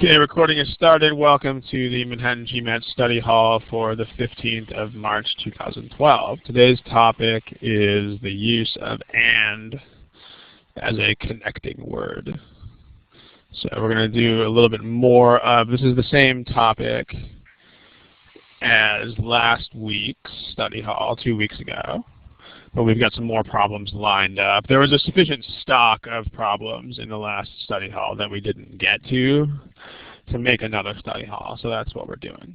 Okay, recording is started. Welcome to the Manhattan GMAT Study Hall for the 15th of March 2012. Today's topic is the use of AND as a connecting word. So we're going to do a little bit more of, this is the same topic as last week's study hall 2 weeks ago, but we've got some more problems lined up. There was a sufficient stock of problems in the last study hall that we didn't get to make another study hall, so that's what we're doing.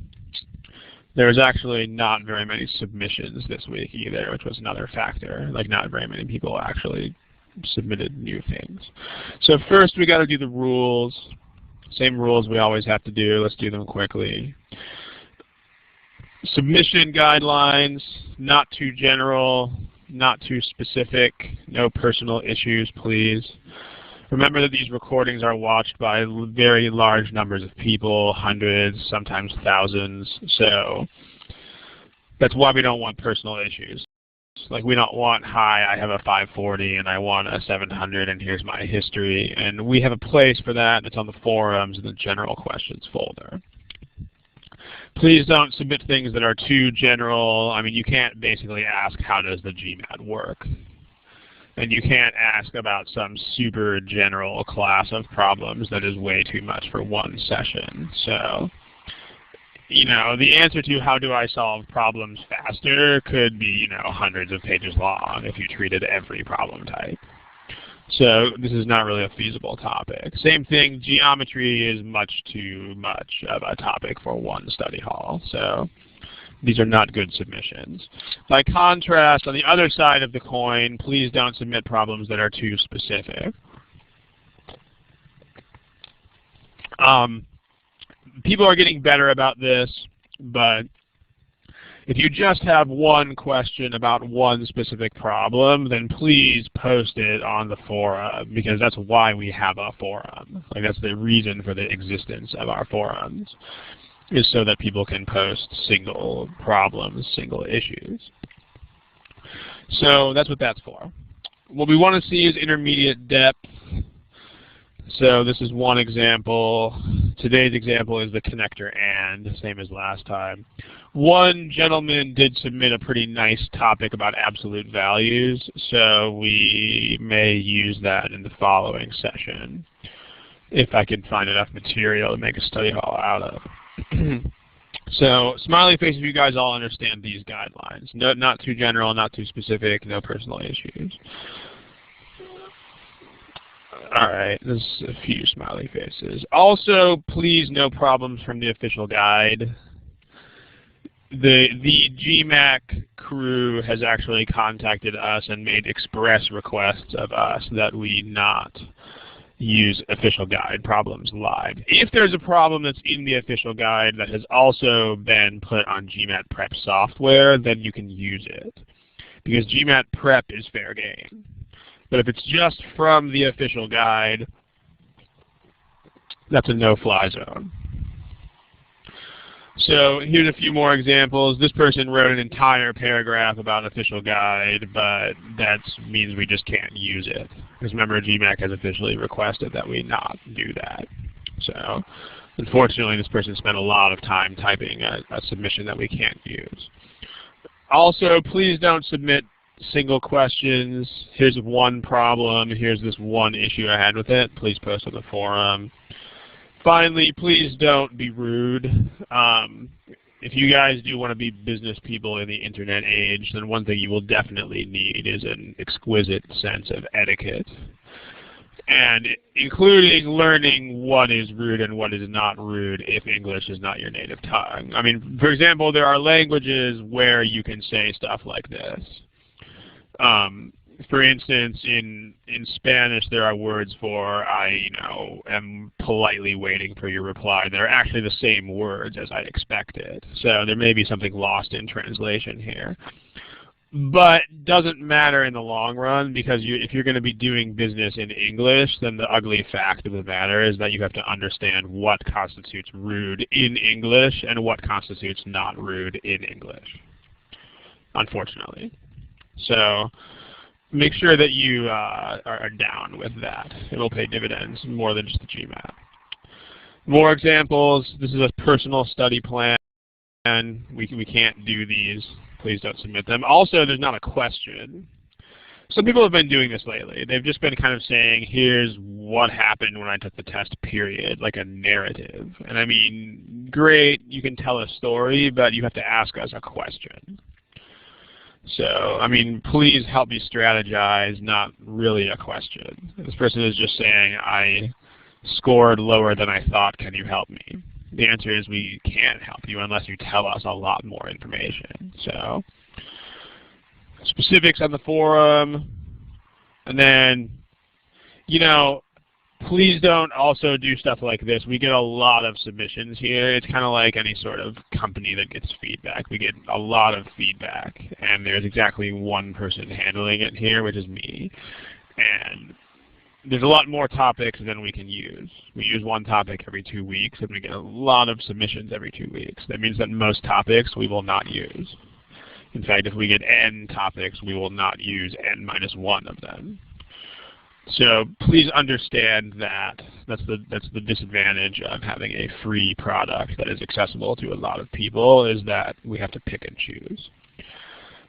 There's actually not very many submissions this week either, which was another factor. Like, not very many people actually submitted new things. So first we got to do the rules. Same rules we always have to do. Let's do them quickly. Submission guidelines, not too general, not too specific, no personal issues, please. Remember that these recordings are watched by very large numbers of people, hundreds, sometimes thousands, so that's why we don't want personal issues. Like, we don't want, hi, I have a 540 and I want a 700 and here's my history, and we have a place for that. It's on the forums in the general questions folder. Please don't submit things that are too general. I mean, you can't basically ask, how does the GMAT work? And you can't ask about some super general class of problems that is way too much for one session. So, you know, the answer to how do I solve problems faster could be, you know, hundreds of pages long if you treated every problem type. So this is not really a feasible topic. Same thing, geometry is much too much of a topic for one study hall. So these are not good submissions. By contrast, on the other side of the coin, please don't submit problems that are too specific. People are getting better about this, but if you just have one question about one specific problem, then please post it on the forum, because that's why we have a forum. Like, that's the reason for the existence of our forums, is so that people can post single problems, single issues. So that's what that's for. What we want to see is intermediate depth. So this is one example. Today's example is the connector AND, same as last time. One gentleman did submit a pretty nice topic about absolute values, so we may use that in the following session, if I can find enough material to make a study hall out of. So, smiley face if you guys all understand these guidelines. No, not too general, not too specific, no personal issues. Alright, there's a few smiley faces. Also, please, no problems from the official guide. The GMAT crew has actually contacted us and made express requests of us that we not use official guide problems live. If there's a problem that's in the official guide that has also been put on gmatprep software, then you can use it, because gmatprep is fair game. But if it's just from the official guide, that's a no-fly zone. So here's a few more examples. This person wrote an entire paragraph about official guide, but that means we just can't use it. Because remember, GMAT has officially requested that we not do that. So unfortunately, this person spent a lot of time typing a submission that we can't use. Also, please don't submit single questions. Here's one problem. Here's this one issue I had with it. Please post on the forum. Finally, please don't be rude. If you guys do want to be business people in the internet age, then one thing you will definitely need is an exquisite sense of etiquette, and including learning what is rude and what is not rude if English is not your native tongue. I mean, for example, there are languages where you can say stuff like this. For instance, in Spanish, there are words for I, am politely waiting for your reply. They're actually the same words as I expected. So there may be something lost in translation here. But doesn't matter in the long run, because if you're going to be doing business in English, then the ugly fact of the matter is that you have to understand what constitutes rude in English and what constitutes not rude in English, unfortunately. So make sure that you are down with that. It will pay dividends more than just the GMAT. More examples. This is a personal study plan. We can't do these. Please don't submit them. Also, there's not a question. Some people have been doing this lately. They've just been kind of saying, here's what happened when I took the test, period, like a narrative. And I mean, great, you can tell a story, but you have to ask us a question. So, I mean, please help me strategize, not really a question. This person is just saying, I scored lower than I thought, can you help me? The answer is we can't help you unless you tell us a lot more information. So, specifics on the forum, and then, you know, please don't also do stuff like this. We get a lot of submissions here. It's kind of like any sort of company that gets feedback. We get a lot of feedback, and there's exactly one person handling it here, which is me. And there's a lot more topics than we can use. We use one topic every 2 weeks, and we get a lot of submissions every 2 weeks. That means that most topics we will not use. In fact, if we get n topics, we will not use n-1 of them. So please understand that. That's the disadvantage of having a free product that is accessible to a lot of people, is that we have to pick and choose.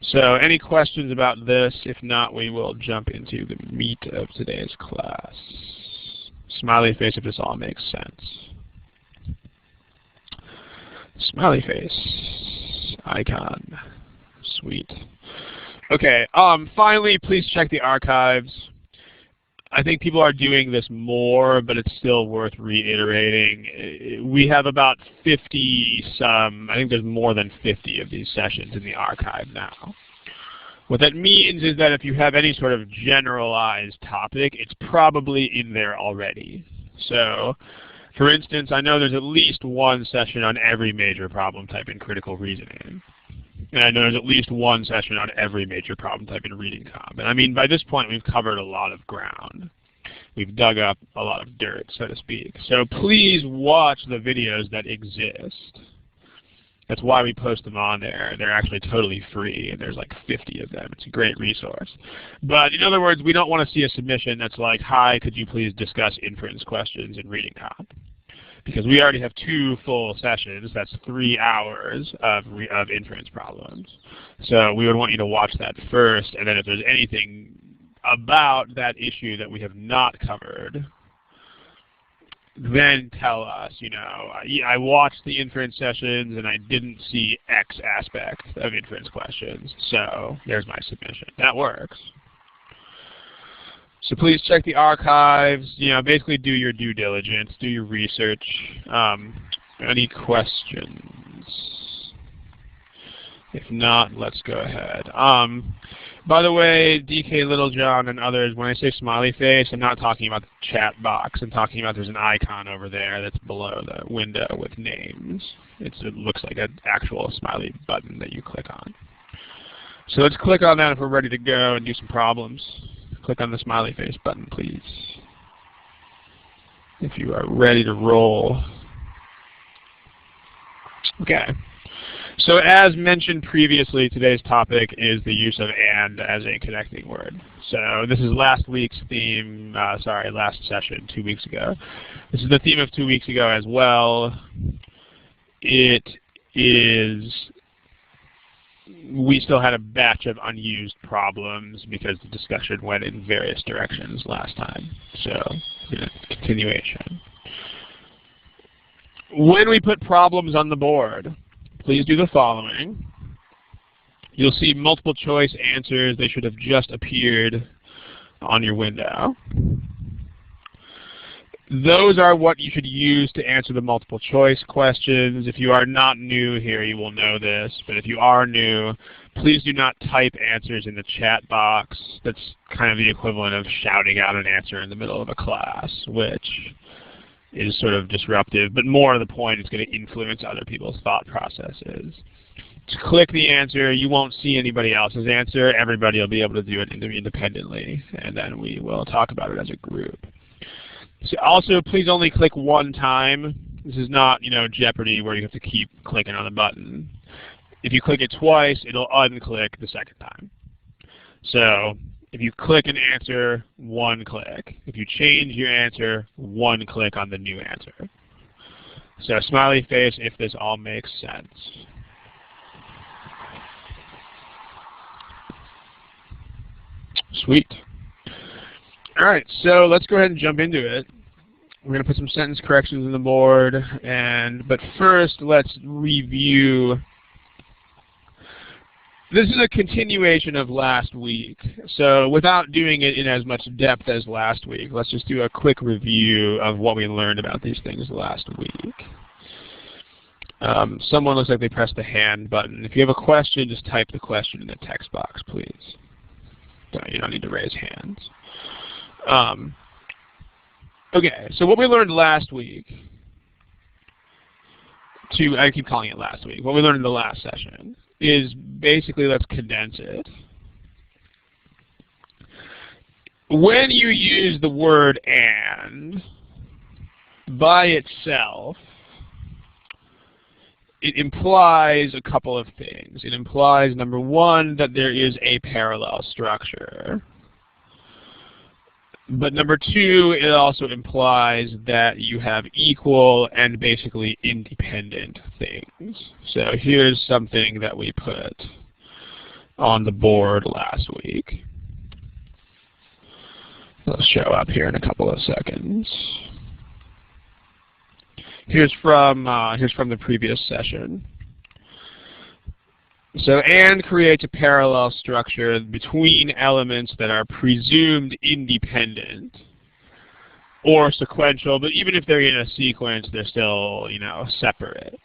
So any questions about this? If not, we will jump into the meat of today's class. Smiley face if this all makes sense. Smiley face. Icon. Sweet. Okay, finally, please check the archives. I think people are doing this more, but it's still worth reiterating. We have about 50-some, I think there's more than 50 of these sessions in the archive now. What that means is that if you have any sort of generalized topic, it's probably in there already. So, for instance, I know there's at least one session on every major problem type in critical reasoning. And I know there's at least one session on every major problem type in reading comp. And I mean, by this point, we've covered a lot of ground. We've dug up a lot of dirt, so to speak. So please watch the videos that exist. That's why we post them on there. They're actually totally free, and there's like 50 of them. It's a great resource. But in other words, we don't want to see a submission that's like, hi, could you please discuss inference questions in reading comp? Because we already have 2 full sessions. That's 3 hours of inference problems. So we would want you to watch that first, and then if there's anything about that issue that we have not covered, then tell us, you know, I watched the inference sessions and I didn't see X aspect of inference questions, so there's my submission. That works. So please check the archives, you know, basically do your due diligence, do your research. Any questions? If not, let's go ahead. By the way, DK Littlejohn and others, when I say smiley face, I'm not talking about the chat box. I'm talking about there's an icon over there that's below the window with names. It looks like an actual smiley button that you click on. So let's click on that if we're ready to go and do some problems. Click on the smiley face button, please, if you are ready to roll. Okay. So as mentioned previously, today's topic is the use of and as a connecting word. So this is last week's theme, last session 2 weeks ago. This is the theme of 2 weeks ago as well. It is, we still had a batch of unused problems because the discussion went in various directions last time. So, continuation. When we put problems on the board, please do the following. You'll see multiple choice answers. They should have just appeared on your window. Those are what you should use to answer the multiple choice questions. If you are not new here, you will know this. But if you are new, please do not type answers in the chat box. That's kind of the equivalent of shouting out an answer in the middle of a class, which is sort of disruptive. But more to the point, it's going to influence other people's thought processes. To click the answer, you won't see anybody else's answer. Everybody will be able to do it independently, and then we will talk about it as a group. So also, please only click one time. This is not, Jeopardy where you have to keep clicking on the button. If you click it twice, it'll unclick the second time. So if you click an answer, one click. If you change your answer, one click on the new answer. So smiley face if this all makes sense. Sweet. All right, so let's go ahead and jump into it. We're going to put some sentence corrections on the board, but first let's review. This is a continuation of last week, so without doing it in as much depth as last week, let's just do a quick review of what we learned about these things last week. Someone looks like they pressed the hand button. If you have a question, just type the question in the text box, please. You don't need to raise hands. Okay, so what we learned last week, I keep calling it last week, what we learned in the last session is basically, let's condense it. When you use the word and by itself, it implies a couple of things. It implies, number one, that there is a parallel structure. But number two, it also implies that you have equal and basically independent things. So here's something that we put on the board last week. It'll show up here in a couple of seconds. Here's from the previous session. So and creates a parallel structure between elements that are presumed independent or sequential, but even if they're in a sequence, they're still, separate.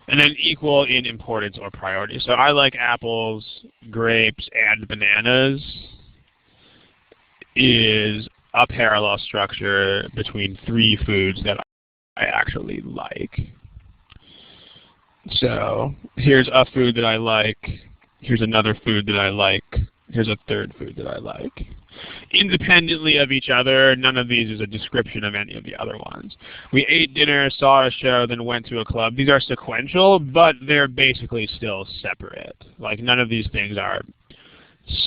And then equal in importance or priority. So I like apples, grapes, and bananas is a parallel structure between three foods that I actually like. So here's a food that I like, here's another food that I like, here's a third food that I like. Independently of each other, none of these is a description of any of the other ones. We ate dinner, saw a show, then went to a club. These are sequential, but they're basically still separate. Like none of these things are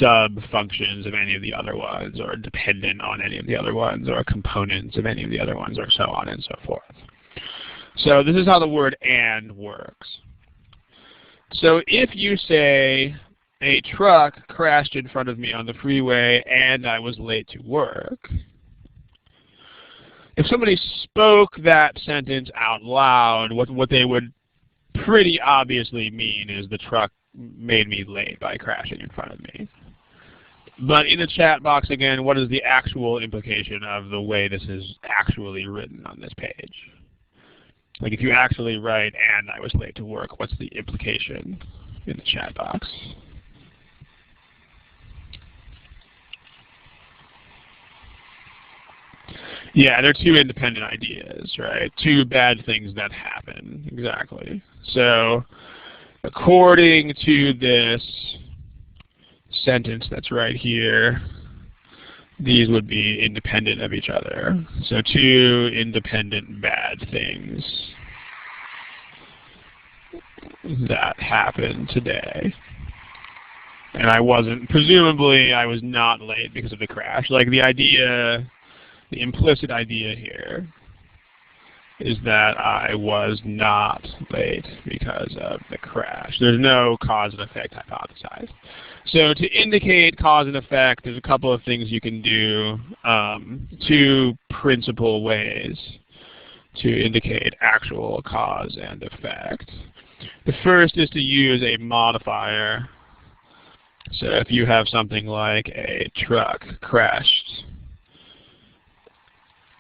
sub-functions of any of the other ones, or dependent on any of the other ones, or components of any of the other ones, or so on and so forth. So this is how the word and works. So if you say, a truck crashed in front of me on the freeway and I was late to work, if somebody spoke that sentence out loud, what they would pretty obviously mean is the truck made me late by crashing in front of me. But in the chat box, again, what is the actual implication of the way this is actually written on this page? Like if you actually write, and I was late to work, what's the implication in the chat box? Yeah, they're two independent ideas, right? Two bad things that happen, exactly. So according to this sentence that's right here, these would be independent of each other. So two independent bad things that happened today. And presumably I was not late because of the crash. Like the implicit idea here is that I was not late because of the crash. There's no cause and effect hypothesized. So to indicate cause and effect, there's a couple of things you can do, two principal ways to indicate actual cause and effect. The first is to use a modifier. So if you have something like a truck crashed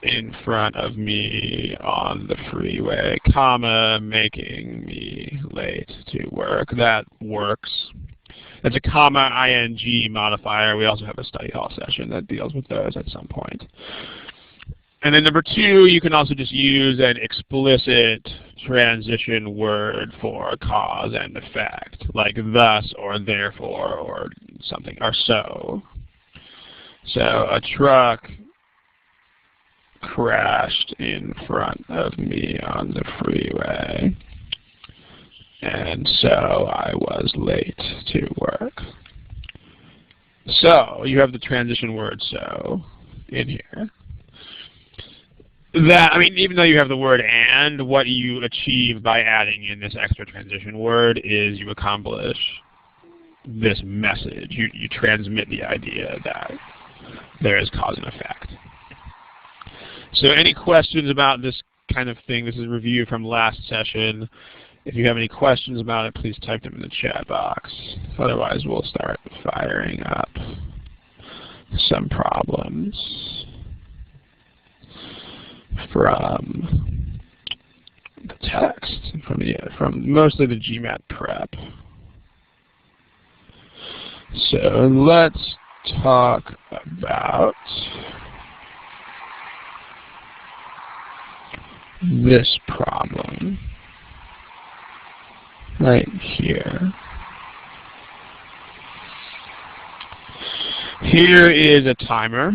in front of me on the freeway, comma, making me late to work, that works. That's a comma ing modifier. We also have a study hall session that deals with those at some point. And then number two, you can also just use an explicit transition word for cause and effect, like thus or therefore or something, or so. So a truck crashed in front of me on the freeway, and so I was late to work. So you have the transition word so in here. That, I mean, even though you have the word and, what you achieve by adding in this extra transition word is you accomplish this message. You transmit the idea that there is cause and effect. So any questions about this kind of thing? This is a review from last session. If you have any questions about it, please type them in the chat box. Otherwise, we'll start firing up some problems from the text, from mostly the gmatprep. So let's talk about this problem right here. Here is a timer.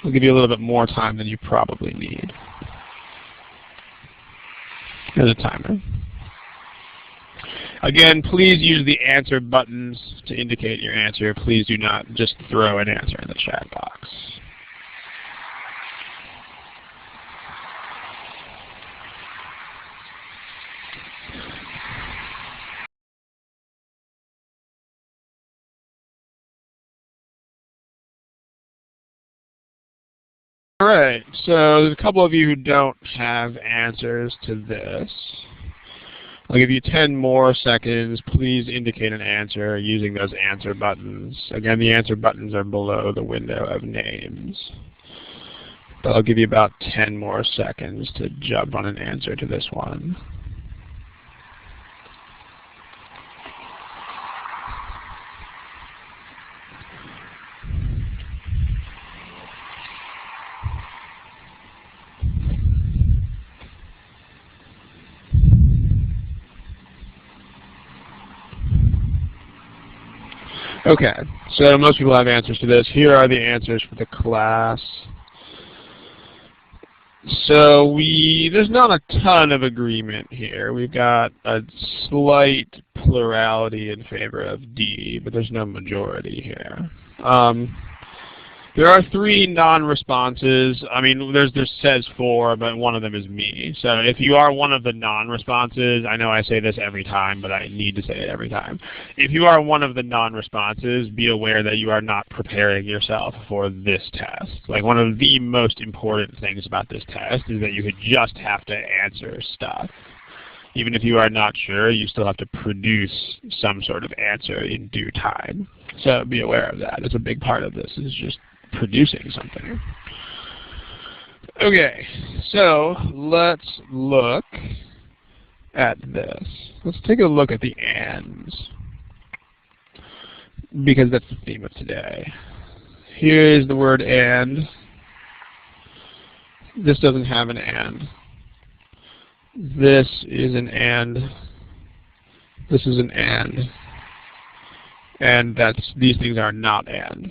I'll give you a little bit more time than you probably need. Here's a timer. Again, please use the answer buttons to indicate your answer. Please do not just throw an answer in the chat box. All right, so there's a couple of you who don't have answers to this. I'll give you 10 more seconds. Please indicate an answer using those answer buttons. Again, the answer buttons are below the window of names. But I'll give you about 10 more seconds to jump on an answer to this one. Okay, so most people have answers to this. Here are the answers for the class. So there's not a ton of agreement here. We've got a slight plurality in favor of D, but there's no majority here. There are 3 non-responses. I mean, there says 4, but one of them is me. So if you are one of the non-responses, I know I say this every time, but I need to say it every time. If you are one of the non-responses, be aware that you are not preparing yourself for this test. Like, one of the most important things about this test is that you could just have to answer stuff. Even if you are not sure, you still have to produce some sort of answer in due time. So be aware of that. It's a big part of this, is just producing something. Okay, so let's look at this. Let's take a look at the ands, because that's the theme of today. Here is the word and. This doesn't have an and. This is an and. This is an and. And these things are not and.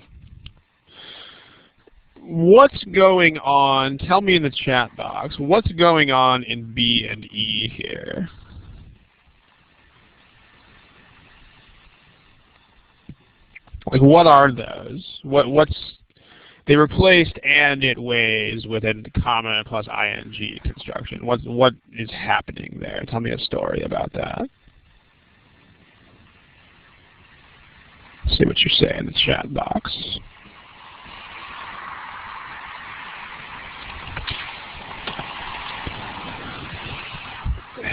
What's going on? Tell me in the chat box. What's going on in B and E here? Like, what are those? They replaced and it weighs with a comma plus ing construction. What is happening there? Tell me a story about that. See what you say in the chat box.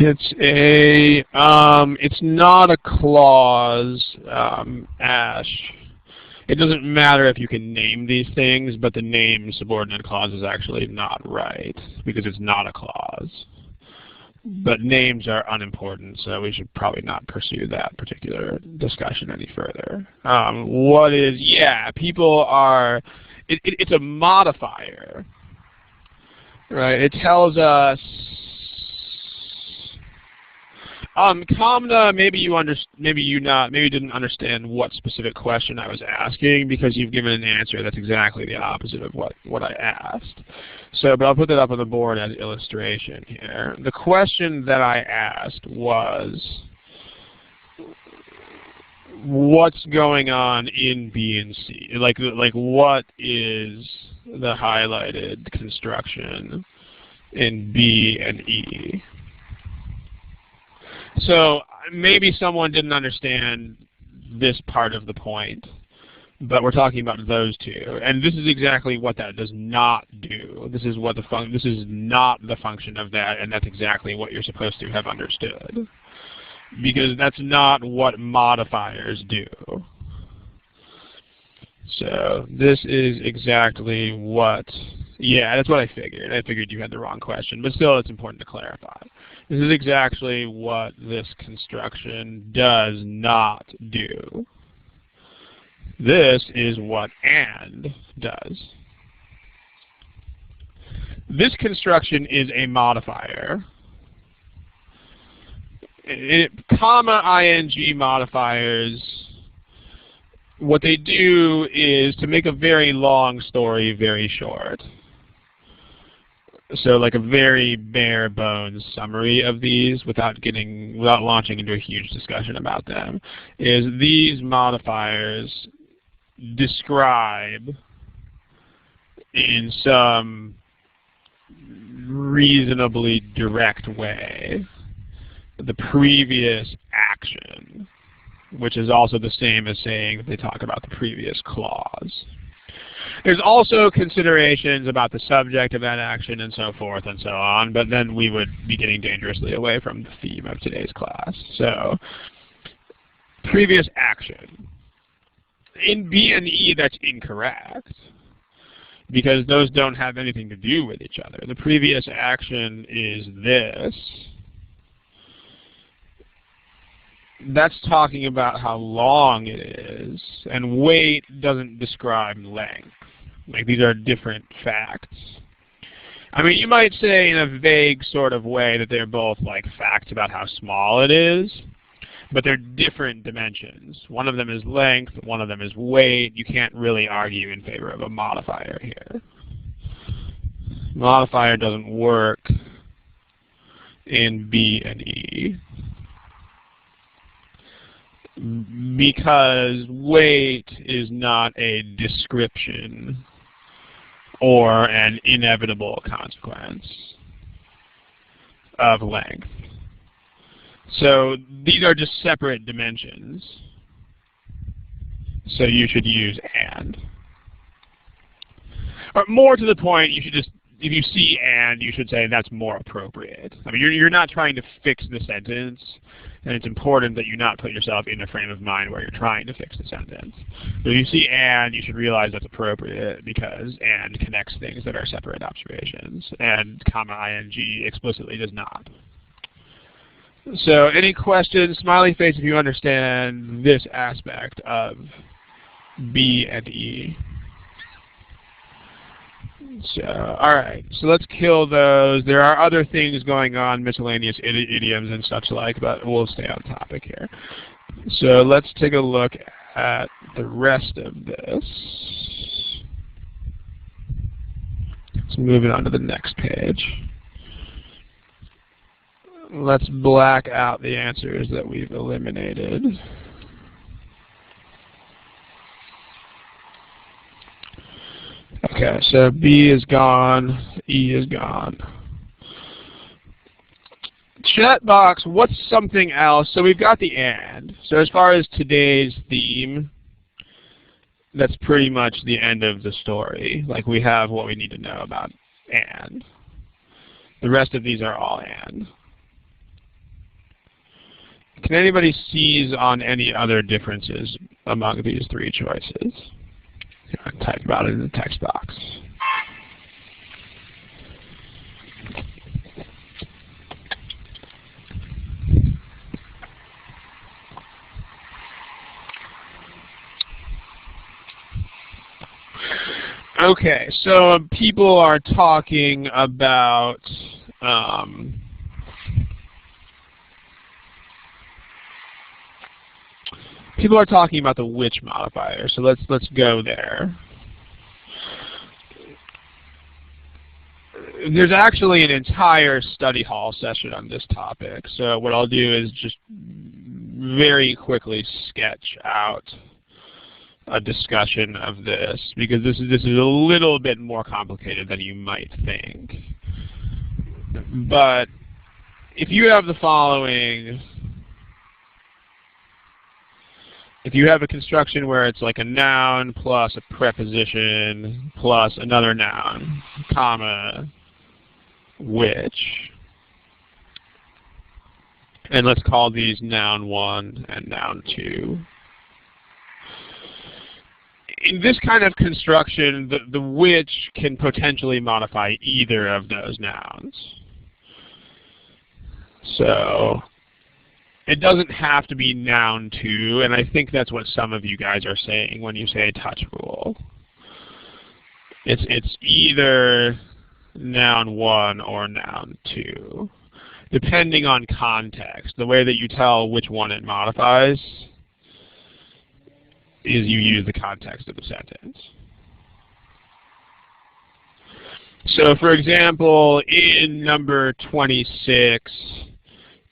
It's not a clause, Ash. It doesn't matter if you can name these things, but the name subordinate clause is actually not right, because it's not a clause. But names are unimportant, so we should probably not pursue that particular discussion any further. People are, it's a modifier, right? It tells us, Kamna, maybe you didn't understand what specific question I was asking, because you've given an answer that's exactly the opposite of what I asked. So, but I'll put that up on the board as illustration here. The question that I asked was, what's going on in B and C. Like what is the highlighted construction in B and E? So maybe someone didn't understand this part of the point, but we're talking about those two, and this is exactly what that does not do. This is what this is not the function of that, and that's exactly what you're supposed to have understood, because that's not what modifiers do. So this is exactly what, yeah, that's what I figured. I figured you had the wrong question, but still it's important to clarify. This is exactly what this construction does not do. This is what AND does. This construction is a modifier. Comma ing modifiers, what they do is to make a very long story very short. So like a very bare bones summary of these without launching into a huge discussion about them, is these modifiers describe in some reasonably direct way the previous action, which is also the same as saying that they talk about the previous clause. There's also considerations about the subject of that action and so forth and so on, but then we would be getting dangerously away from the theme of today's class. So, previous action. In B and E, that's incorrect, because those don't have anything to do with each other. The previous action is this. That's talking about how long it is, and weight doesn't describe length. Like, these are different facts. I mean, you might say in a vague sort of way that they're both like facts about how small it is, but they're different dimensions. One of them is length, one of them is weight. You can't really argue in favor of a modifier here. Modifier doesn't work in B and E, because weight is not a description or an inevitable consequence of length. So these are just separate dimensions. So you should use AND. Or more to the point, you should just, if you see AND, you should say that's more appropriate. I mean, you're not trying to fix the sentence, and it's important that you not put yourself in a frame of mind where you're trying to fix the sentence. So if you see AND, you should realize that's appropriate, because AND connects things that are separate observations, and comma ing explicitly does not. So any questions? Smiley face if you understand this aspect of B and E. So, all right, so let's kill those. There are other things going on, miscellaneous idioms and such like, but we'll stay on topic here. So let's take a look at the rest of this. Let's move it on to the next page. Let's black out the answers that we've eliminated. Okay, so B is gone, E is gone. Chat box, what's something else? So we've got the AND. So as far as today's theme, that's pretty much the end of the story. Like, we have what we need to know about AND. The rest of these are all AND. Can anybody seize on any other differences among these three choices? Type about it in the text box. Okay, so people are talking about the which modifier, so let's go there. There's actually an entire study hall session on this topic, so what I'll do is just very quickly sketch out a discussion of this, because this is a little bit more complicated than you might think. But if you have the following, if you have a construction where it's like a noun plus a preposition plus another noun, comma, which, and let's call these noun 1 and noun 2. In this kind of construction, the which can potentially modify either of those nouns. So it doesn't have to be noun 2, and I think that's what some of you guys are saying when you say touch rule. It's either noun 1 or noun 2, depending on context. The way that you tell which one it modifies is you use the context of the sentence. So for example, in number 26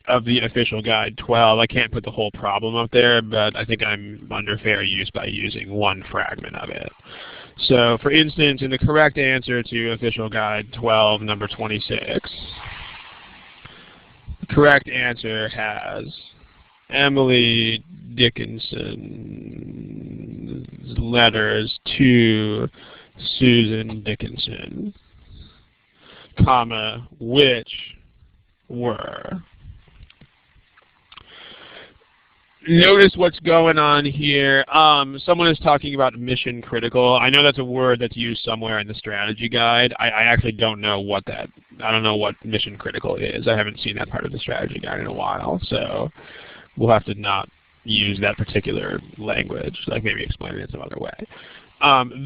of the official guide 12, I can't put the whole problem up there, but I think I'm under fair use by using one fragment of it. So for instance, in the correct answer to official guide 12, number 26, the correct answer has Emily Dickinson's letters to Susan Dickinson, comma, which were. Notice what's going on here. Someone is talking about mission critical. I know that's a word that's used somewhere in the strategy guide. I actually don't know what I don't know what mission critical is. I haven't seen that part of the strategy guide in a while, so we'll have to not use that particular language, like maybe explain it in some other way.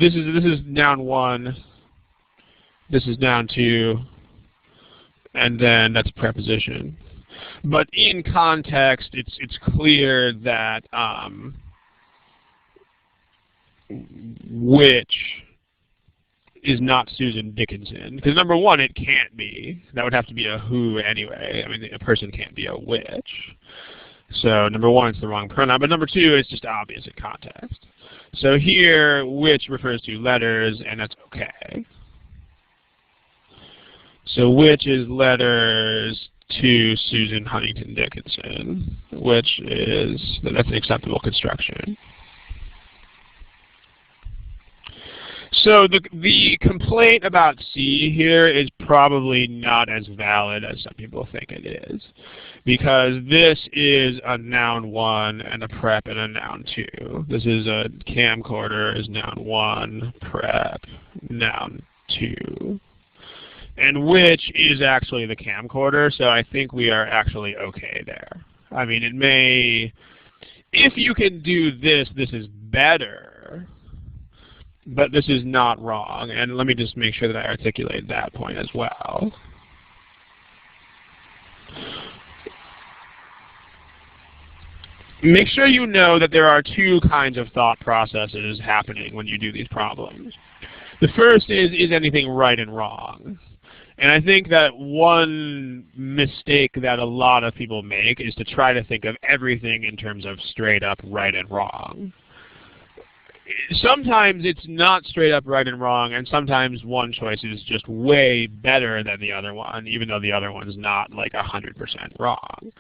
This is noun 1, this is noun 2, and then that's a preposition. But in context, it's clear that which is not Susan Dickinson. Because number 1, it can't be. That would have to be a who anyway. I mean, a person can't be a which. So number 1, it's the wrong pronoun. But number 2, it's just obvious in context. So here, which refers to letters, and that's okay. So which is letters to Susan Huntington Dickinson, which is, that's an acceptable construction. So the complaint about C here is probably not as valid as some people think it is, because this is a noun 1 and a prep and a noun 2. This is a camcorder is noun 1, prep, noun 2. And which is actually the camcorder, so I think we are actually okay there. I mean, it may, if you can do this, this is better, but this is not wrong. And let me just make sure that I articulate that point as well. Make sure you know that there are 2 kinds of thought processes happening when you do these problems. The first is anything right and wrong? And I think that one mistake that a lot of people make is to try to think of everything in terms of straight up right and wrong. Sometimes it's not straight up right and wrong, and sometimes one choice is just way better than the other one, even though the other one's not like 100% wrong.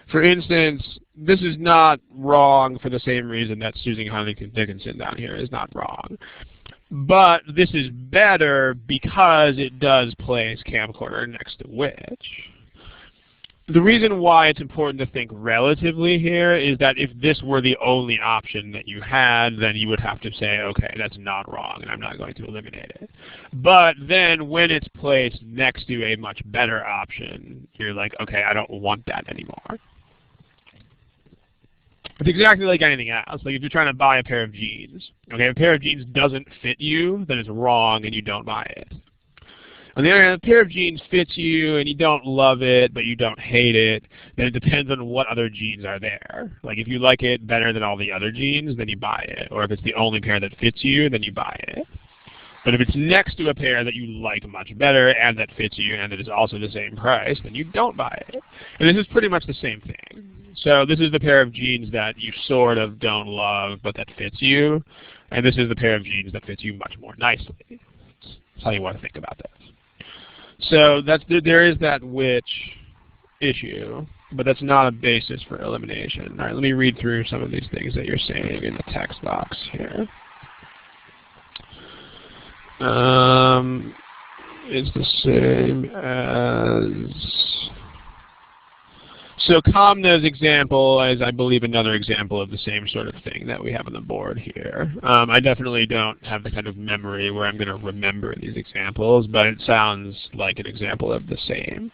For instance, this is not wrong for the same reason that Susan Huntington Dickinson down here is not wrong. But this is better because it does place camcorder next to which. The reason why it's important to think relatively here is that if this were the only option that you had, then you would have to say, okay, that's not wrong, and I'm not going to eliminate it. But then when it's placed next to a much better option, you're like, okay, I don't want that anymore. It's exactly like anything else. Like if you're trying to buy a pair of jeans, okay, if a pair of jeans doesn't fit you, then it's wrong and you don't buy it. On the other hand, if a pair of jeans fits you and you don't love it, but you don't hate it, then it depends on what other jeans are there. Like if you like it better than all the other jeans, then you buy it. Or if it's the only pair that fits you, then you buy it. But if it's next to a pair that you like much better and that fits you and that is also the same price, then you don't buy it. And this is pretty much the same thing. So this is the pair of jeans that you sort of don't love, but that fits you. And this is the pair of jeans that fits you much more nicely. That's how you want to think about this. So there is that which issue, but that's not a basis for elimination. All right, let me read through some of these things that you're saying in the text box here. It's the same as... So Kamna's example is, I believe, another example of the same sort of thing that we have on the board here. I definitely don't have the kind of memory where I'm going to remember these examples, but it sounds like an example of the same.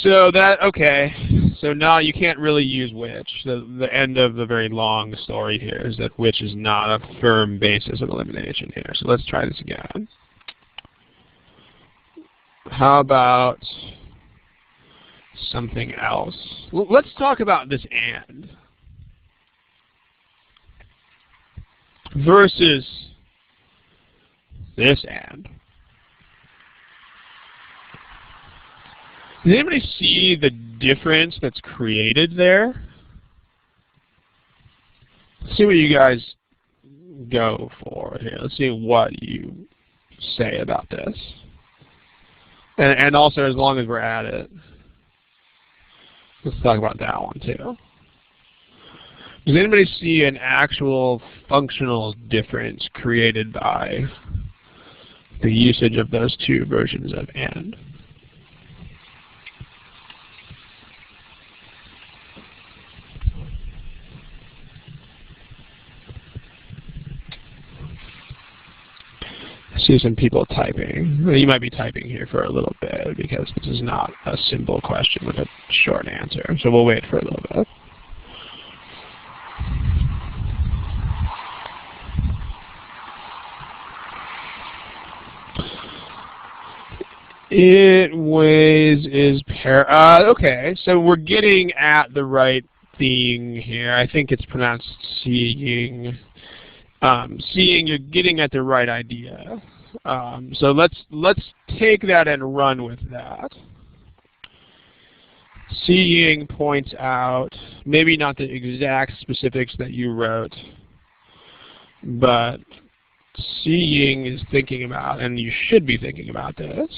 So okay. So now you can't really use which. The end of the very long story here is that which is not a firm basis of elimination here. So let's try this again. How about something else? Well, let's talk about this and versus this and. Does anybody see the difference that's created there? Let's see what you guys go for here. Let's see what you say about this. And also, as long as we're at it, let's talk about that one too. Does anybody see an actual functional difference created by the usage of those two versions of and? I see some people typing. You might be typing here for a little bit because this is not a simple question with a short answer. So we'll wait for a little bit. It weighs is okay, so we're getting at the right thing here. I think it's pronounced seeing. Seeing, you're getting at the right idea. So let's take that and run with that. Seeing points out, maybe not the exact specifics that you wrote, but seeing is thinking about, and you should be thinking about this,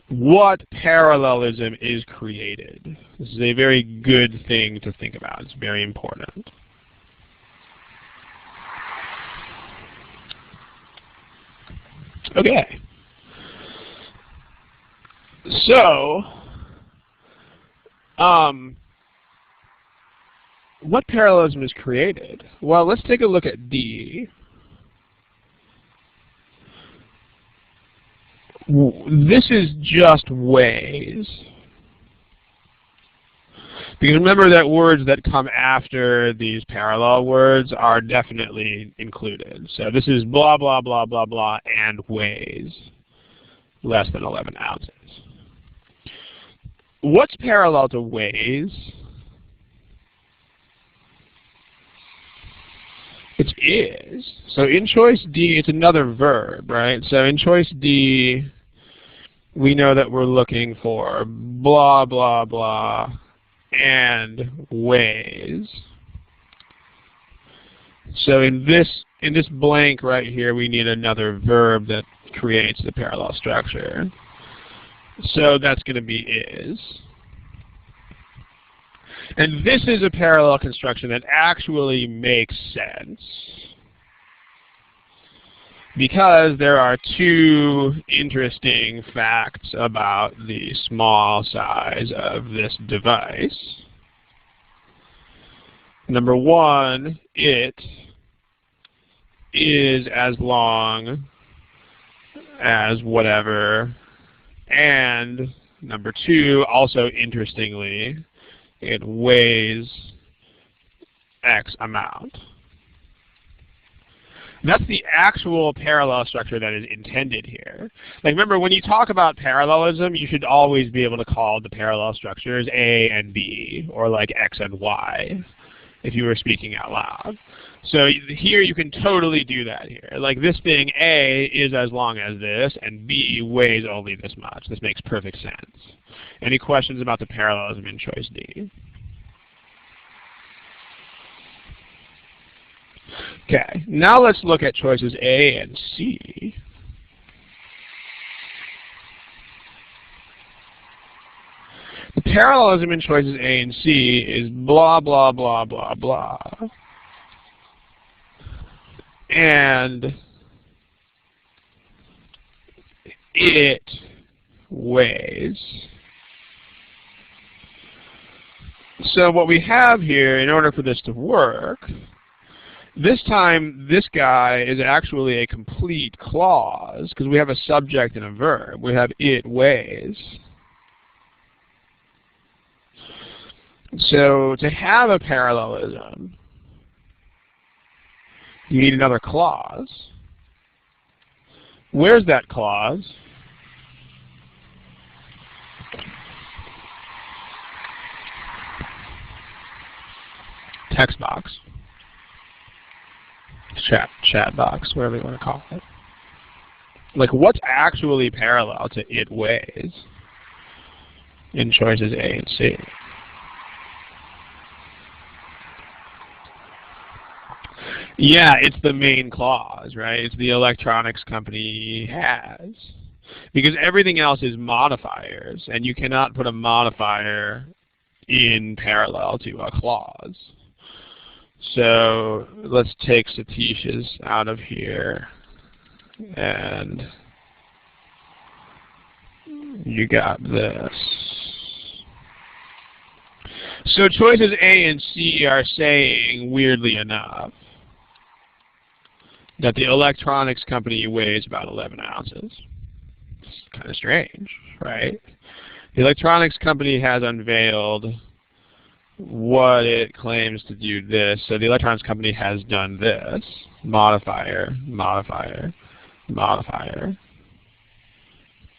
what parallelism is created. This is a very good thing to think about. It's very important. Okay. So, what parallelism is created? Well, let's take a look at D. This is just ways. Because remember that words that come after these parallel words are definitely included. So this is blah, blah, blah, blah, blah, and weighs less than 11 ounces. What's parallel to weighs? It is. So in choice D, it's another verb, right? So in choice D, we know that we're looking for blah, blah, blah, and weighs. So in this blank right here, we need another verb that creates the parallel structure. So that's going to be is. And this is a parallel construction that actually makes sense because there are two interesting facts about the small size of this device. Number one, it is as long as whatever. And number two, also interestingly, it weighs X amount. That's the actual parallel structure that is intended here. Like remember, when you talk about parallelism, you should always be able to call the parallel structures A and B, or like X and Y. if you were speaking out loud. So here you can totally do that here. Like this thing A is as long as this, and B weighs only this much. This makes perfect sense. Any questions about the parallelism in choice D? Okay, now let's look at choices A and C. The parallelism in choices A and C is blah, blah, blah, blah, blah. And it weighs. So what we have here, in order for this to work, this time this guy is actually a complete clause, because we have a subject and a verb. We have it weighs. So to have a parallelism, you need another clause. Where's that clause? Text box. Chat box, whatever you want to call it. Like, what's actually parallel to it weighs in choices A and C? Yeah, it's the main clause, right? It's the electronics company has. Because everything else is modifiers, and you cannot put a modifier in parallel to a clause. So let's take Satish's out of here, and you got this. So choices A and C are saying, weirdly enough, that the electronics company weighs about 11 ounces. It's kind of strange, right? The electronics company has unveiled what it claims to do this. So the electronics company has done this. Modifier, modifier, modifier.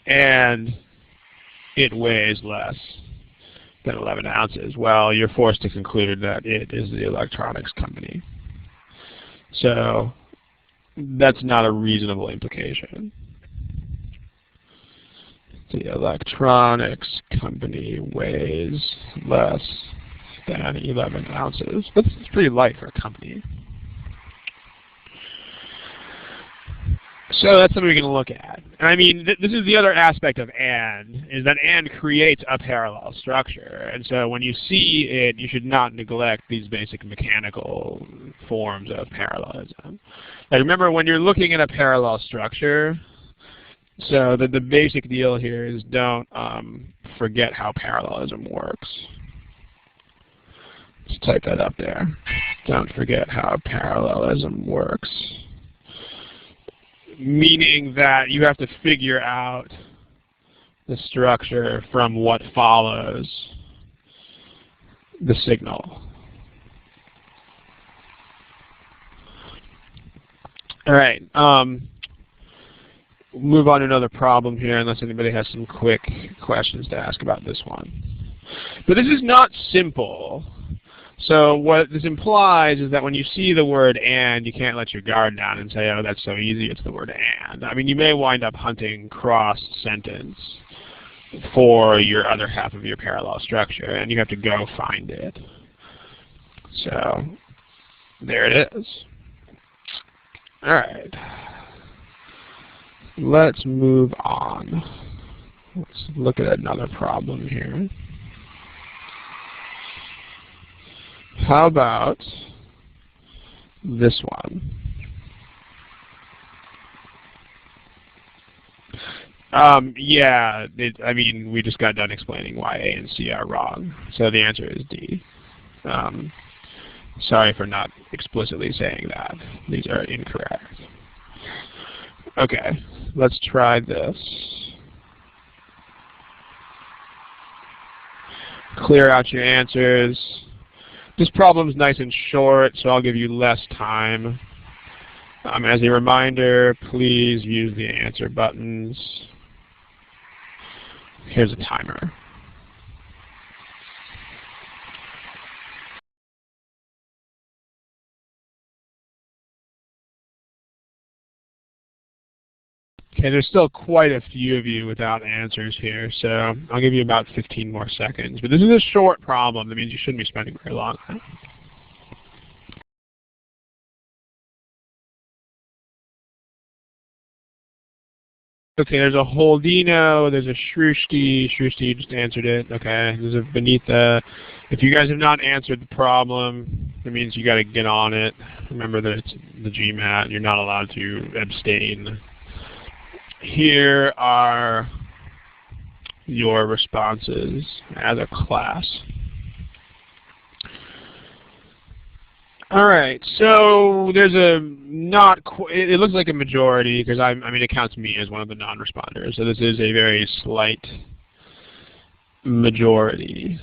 And it weighs less than 11 ounces. Well, you're forced to conclude that it is the electronics company. So that's not a reasonable implication. The electronics company weighs less than 11 ounces. That's pretty light for a company. So that's something we can look at. And I mean, this is the other aspect of AND, is that AND creates a parallel structure. And so when you see it, you should not neglect these basic mechanical forms of parallelism. Like remember, when you're looking at a parallel structure, so the basic deal here is don't forget how parallelism works. Let's type that up there. Don't forget how parallelism works. Meaning that you have to figure out the structure from what follows the signal. All right. Move on to another problem here, unless anybody has some quick questions to ask about this one. But this is not simple. So what this implies is that when you see the word "and," you can't let your guard down and say, oh, that's so easy, it's the word "and." I mean, you may wind up hunting cross-sentence for your other half of your parallel structure, and you have to go find it. So there it is. All right. Let's move on. Let's look at another problem here. How about this one? Yeah, I mean, we just got done explaining why A and C are wrong. So the answer is D. Sorry for not explicitly saying that. These are incorrect. Okay, let's try this. Clear out your answers. This problem's nice and short, so I'll give you less time. As a reminder, please use the answer buttons. Here's a timer. Okay, there's still quite a few of you without answers here, so I'll give you about 15 more seconds. But this is a short problem. That means you shouldn't be spending very long on it. Okay, there's a Holdino, there's a Shrushti. Shrushti just answered it. Okay, there's a Benita. If you guys have not answered the problem, that means you got to get on it. Remember that it's the GMAT. You're not allowed to abstain. Here are your responses as a class. All right, so there's a it looks like a majority because I mean it counts me as one of the non-responders. So this is a very slight majority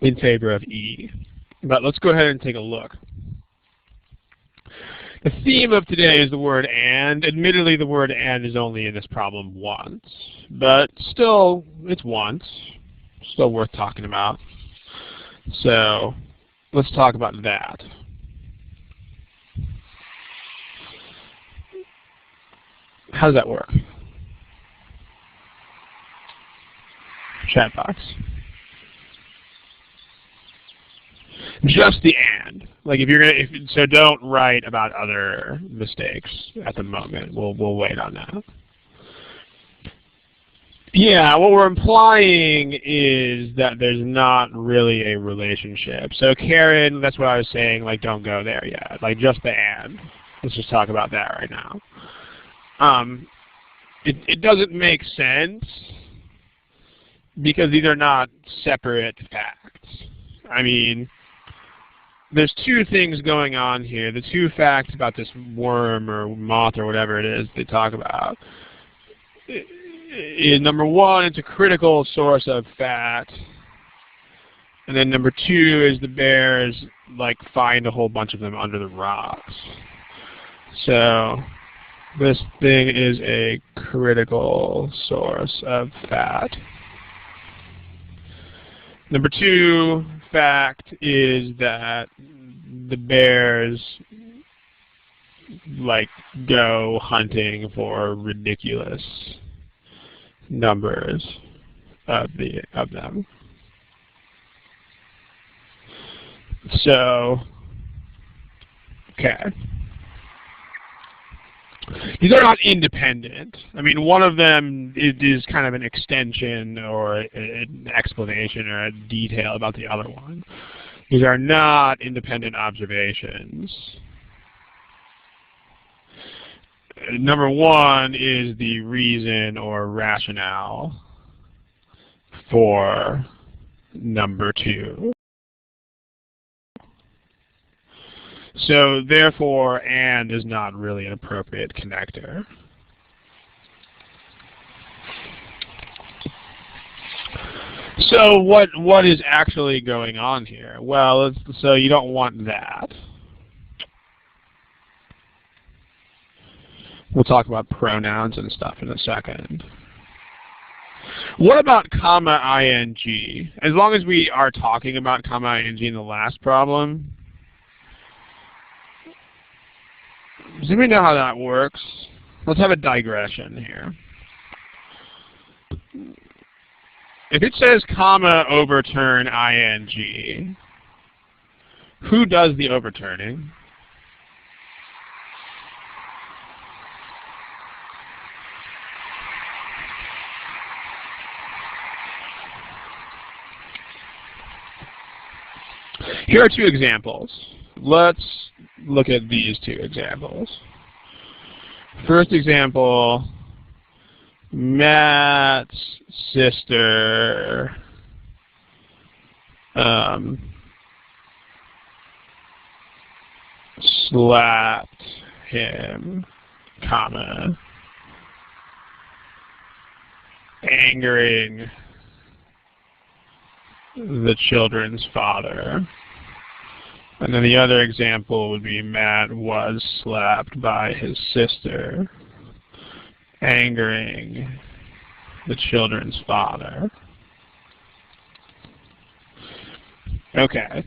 in favor of E. But let's go ahead and take a look. The theme of today is the word and. Admittedly, the word and is only in this problem once, but still, it's once. Still worth talking about. So let's talk about that. How does that work? Chat box. Just the and. Like if you're gonna, so don't write about other mistakes at the moment. We'll wait on that. Yeah, what we're implying is that there's not really a relationship. So Karen, that's what I was saying, like don't go there yet. Like just the and. Let's just talk about that right now. It doesn't make sense because these are not separate facts. I mean, there's two things going on here. The two facts about this worm or moth or whatever it is they talk about. Number one, it's a critical source of fat. And then number two is the bears like find a whole bunch of them under the rocks. So this thing is a critical source of fat. Number two fact is that the bears like go hunting for ridiculous numbers of them. So, okay. These are not independent. I mean, one of them is kind of an extension or an explanation or a detail about the other one. These are not independent observations. Number one is the reason or rationale for number two. So therefore, and is not really an appropriate connector. So what is actually going on here? Well, so you don't want that. We'll talk about pronouns and stuff in a second. What about comma ing? As long as we are talking about comma ing in the last problem, does anybody know how that works? Let's have a digression here. If it says comma overturn ing, who does the overturning? Here are two examples. Let's look at these two examples. First example, Matt's sister slapped him, comma, angering the children's father. And then the other example would be Matt was slapped by his sister, angering the children's father. Okay.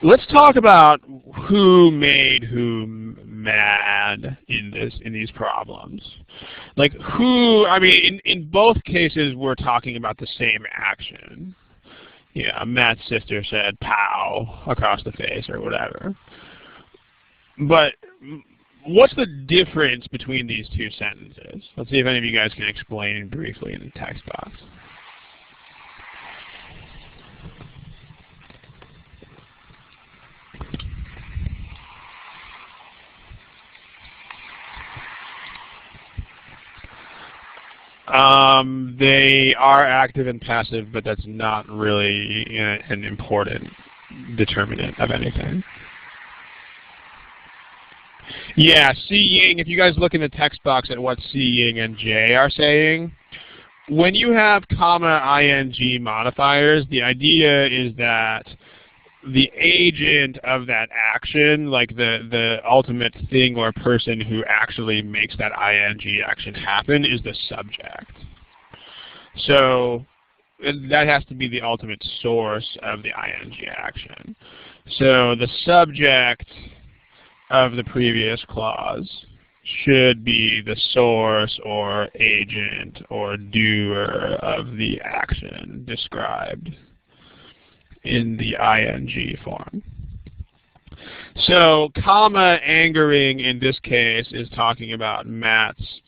Let's talk about who made who mad in these problems. Like who, I mean, in both cases we're talking about the same action. Yeah, Matt's sister said pow across the face or whatever. But what's the difference between these two sentences? Let's see if any of you guys can explain briefly in the text box. They are active and passive, but that's not really an important determinant of anything. Yeah, seeing, if you guys look in the text box at what seeing and J are saying, when you have comma ing modifiers, the idea is that the agent of that action, like the ultimate thing or person who actually makes that ing action happen, is the subject. So that has to be the ultimate source of the ing action. So the subject of the previous clause should be the source or agent or doer of the action described in the ing form. So comma angering in this case is talking about Matt's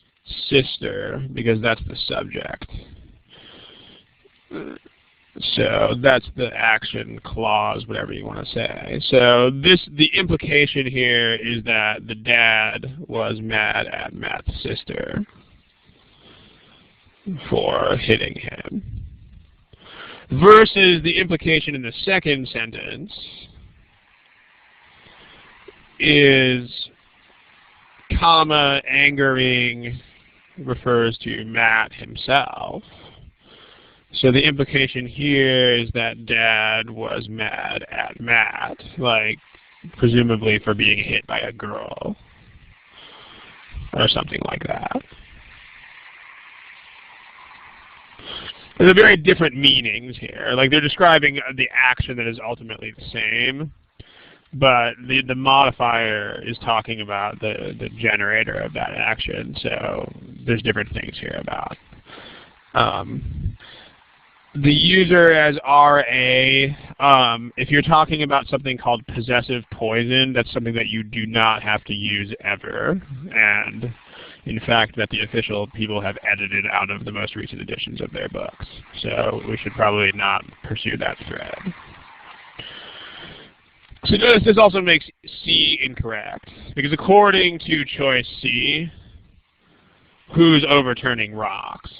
sister because that's the subject. So that's the action clause, whatever you want to say. So the implication here is that the dad was mad at Matt's sister for hitting him. Versus the implication in the second sentence is comma angering refers to Matt himself. So the implication here is that dad was mad at Matt, like presumably for being hit by a girl or something like that. There's very different meanings here. Like they're describing the action that is ultimately the same, but the modifier is talking about the generator of that action. So there's different things here about the user as RA. If you're talking about something called possessive poison, that's something that you do not have to use ever, and in fact that the official people have edited out of the most recent editions of their books. So we should probably not pursue that thread. So notice this also makes C incorrect, because according to choice C, who's overturning rocks?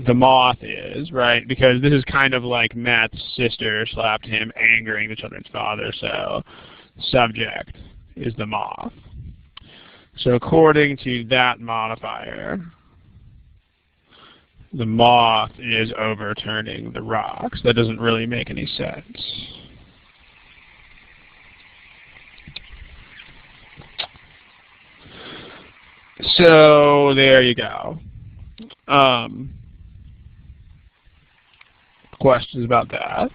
The moth is, right? Because this is kind of like Matt's sister slapped him, angering the children's father, so subject is the moth. So according to that modifier, the moth is overturning the rocks. That doesn't really make any sense. So there you go. Questions about that?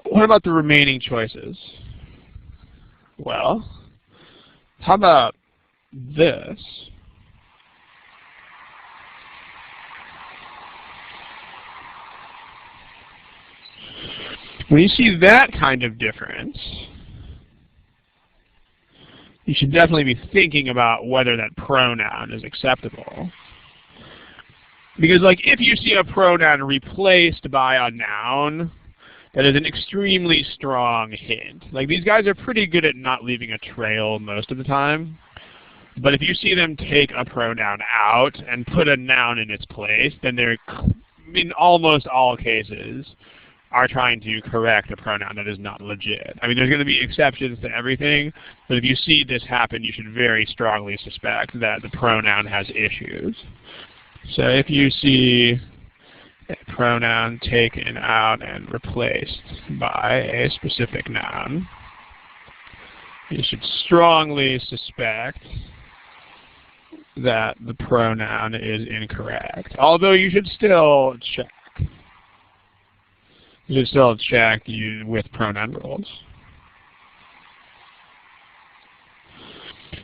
What about the remaining choices? Well, how about this? When you see that kind of difference, you should definitely be thinking about whether that pronoun is acceptable. Because, like, if you see a pronoun replaced by a noun, that is an extremely strong hint. Like, these guys are pretty good at not leaving a trail most of the time. But if you see them take a pronoun out and put a noun in its place, then they're, in almost all cases, are trying to correct a pronoun that is not legit. I mean, there's going to be exceptions to everything, but if you see this happen, you should very strongly suspect that the pronoun has issues. So if you see a pronoun taken out and replaced by a specific noun, you should strongly suspect that the pronoun is incorrect. Although you should still check. You should still check with pronoun rules.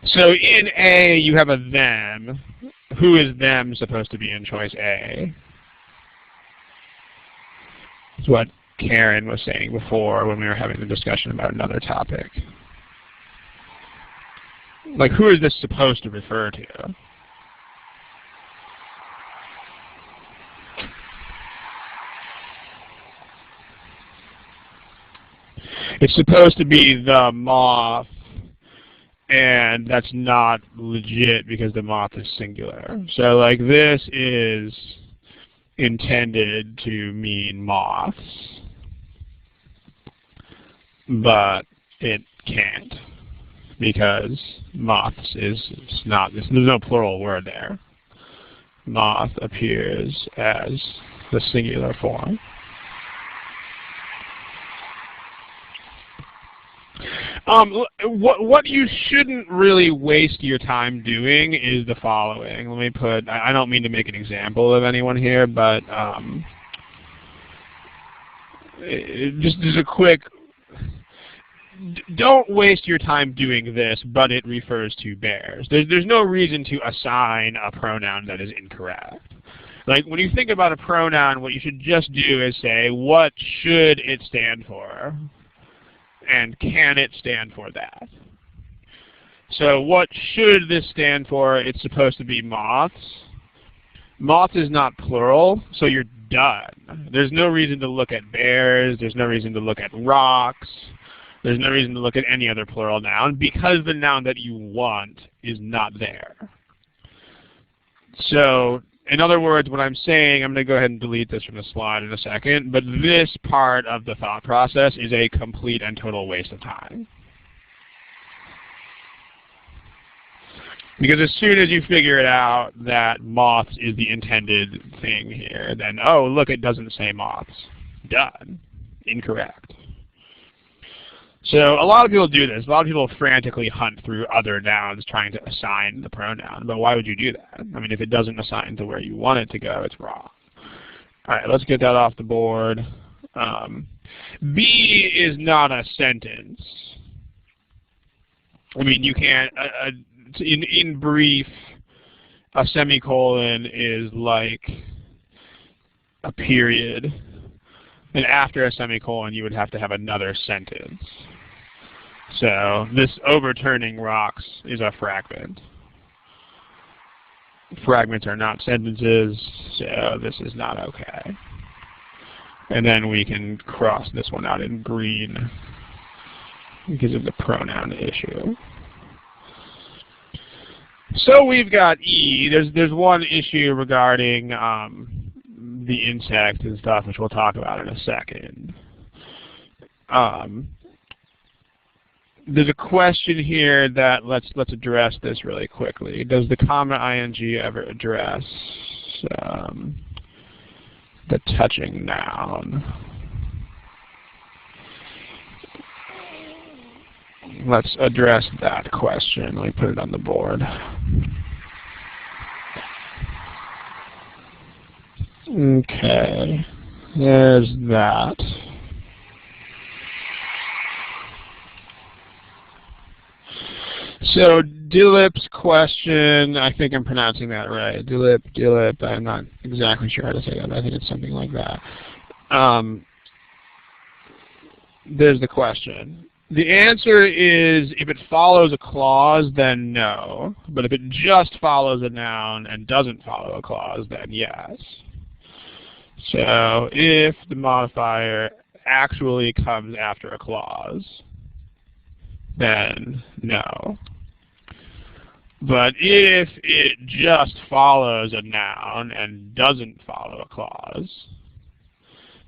So in A, you have a them. Who is them supposed to be in choice A? It's what Karen was saying before when we were having the discussion about another topic. Like, who is this supposed to refer to? It's supposed to be the moth, and that's not legit because the moth is singular. So, like, this is intended to mean moths, but it can't because moths is not, there's no plural word there. Moth appears as the singular form. What you shouldn't really waste your time doing is the following. Let me put, I don't mean to make an example of anyone here, but just a quick, don't waste your time doing this, but it refers to bears. There's no reason to assign a pronoun that is incorrect. Like, when you think about a pronoun, what you should just do is say, what should it stand for? And can it stand for that? So what should this stand for? It's supposed to be moths. Moth is not plural, so you're done. There's no reason to look at bears. There's no reason to look at rocks. There's no reason to look at any other plural noun because the noun that you want is not there. So, in other words, what I'm saying, I'm going to go ahead and delete this from the slide in a second, but this part of the thought process is a complete and total waste of time. Because as soon as you figure it out that moths is the intended thing here, then, oh, look, it doesn't say moths. Done. Incorrect. So a lot of people do this. A lot of people frantically hunt through other nouns trying to assign the pronoun. But why would you do that? I mean, if it doesn't assign to where you want it to go, it's wrong. All right, let's get that off the board. B is not a sentence. I mean, you can't, in brief, a semicolon is like a period. And after a semicolon, you would have to have another sentence. So this overturning rocks is a fragment. Fragments are not sentences, so this is not okay. And then we can cross this one out in green because of the pronoun issue. So we've got E. There's one issue regarding the insect and stuff, which we'll talk about in a second. There's a question here that let's address this really quickly. Does the comma ing ever address the touching noun? Let's address that question. Let me put it on the board. Okay, there's that. So Dilip's question, I think I'm pronouncing that right. Dilip, I'm not exactly sure how to say that, but I think it's something like that. There's the question. The answer is, if it follows a clause, then no. But if it just follows a noun and doesn't follow a clause, then yes. So if the modifier actually comes after a clause, then no. But if it just follows a noun and doesn't follow a clause,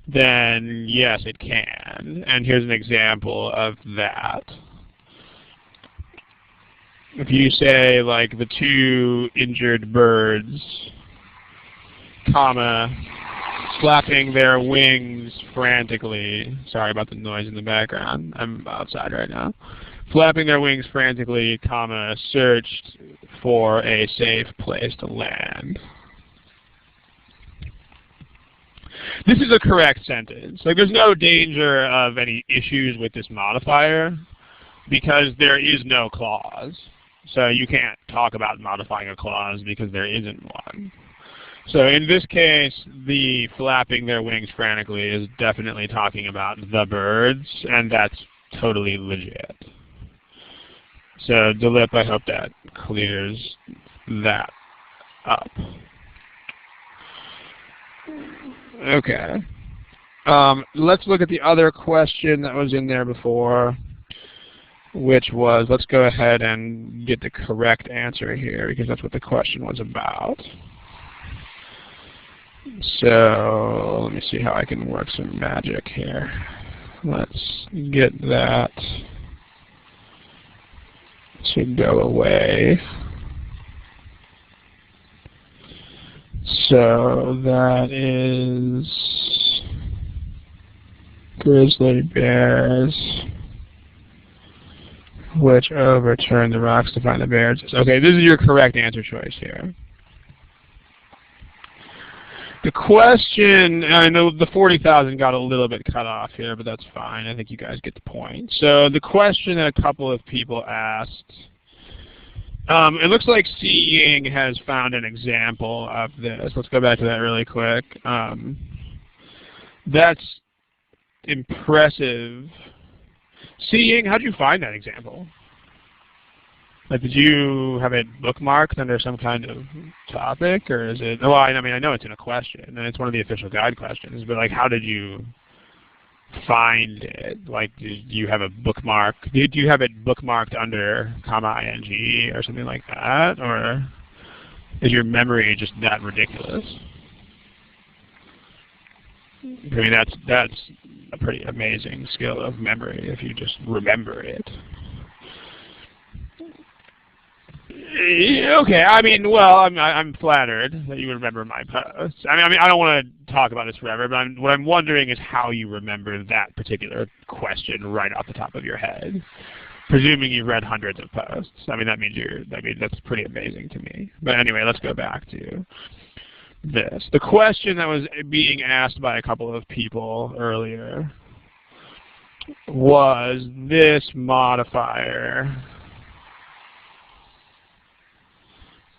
then yes, it can. And here's an example of that. If you say, like, the two injured birds, comma, flapping their wings frantically. Sorry about the noise in the background. I'm outside right now. Flapping their wings frantically, comma, searched for a safe place to land. This is a correct sentence. Like, there's no danger of any issues with this modifier because there is no clause. So you can't talk about modifying a clause because there isn't one. So in this case, the flapping their wings frantically is definitely talking about the birds, and that's totally legit. So Dilip, I hope that clears that up. Okay. Let's look at the other question that was in there before, which was, let's go ahead and get the correct answer here because that's what the question was about. So let me see how I can work some magic here. Let's get that to go away. So that is grizzly bears, which overturn the rocks to find the bears. Okay, this is your correct answer choice here. The question, I know the 40,000 got a little bit cut off here, but that's fine. I think you guys get the point. So the question that a couple of people asked, it looks like Seeing has found an example of this. Let's go back to that really quick. That's impressive. Seeing, how did you find that example? Like, did you have it bookmarked under some kind of topic, or is it? Well, I mean, I know it's in a question, and it's one of the official guide questions. But like, how did you find it? Like, did you have a bookmark? Did you have it bookmarked under ing or something like that, or is your memory just that ridiculous? I mean, that's a pretty amazing skill of memory if you just remember it. Okay, I mean, well, I'm flattered that you remember my posts. I mean, I don't want to talk about this forever, but what I'm wondering is how you remember that particular question right off the top of your head. Presuming you've read hundreds of posts, I mean, that's pretty amazing to me. But anyway, let's go back to this. The question that was being asked by a couple of people earlier was this modifier.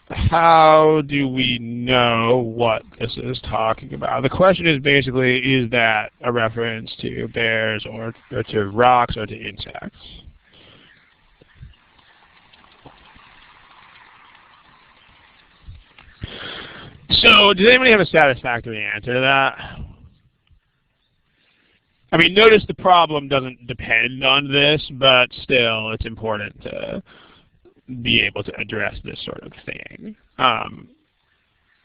How do we know what this is talking about? The question is basically, is that a reference to bears or to rocks or to insects? So does anybody have a satisfactory answer to that? I mean, notice the problem doesn't depend on this, but still it's important to be able to address this sort of thing.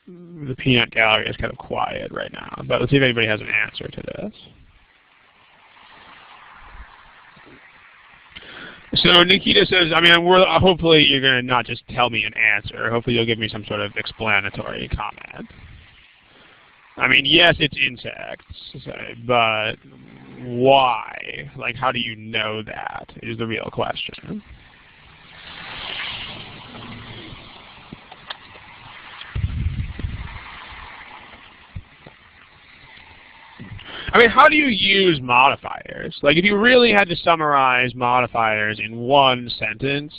The peanut gallery is kind of quiet right now, but let's see if anybody has an answer to this. So Nikita says, I mean, hopefully you're going to not just tell me an answer. Hopefully you'll give me some sort of explanatory comment. I mean, yes, it's insects, but why? Like, how do you know that is the real question. I mean, how do you use modifiers? Like, if you really had to summarize modifiers in one sentence,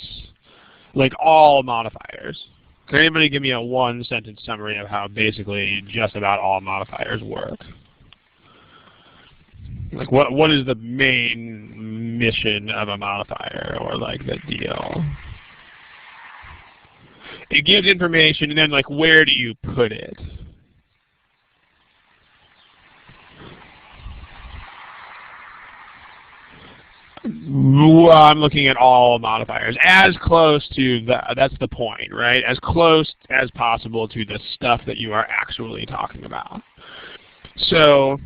like all modifiers, can anybody give me a one-sentence summary of how basically just about all modifiers work? Like, what is the main mission of a modifier, or like the deal? It gives information, and then like, where do you put it? Well, I'm looking at all modifiers. As close to that's the point, right? As close as possible to the stuff that you are actually talking about. So,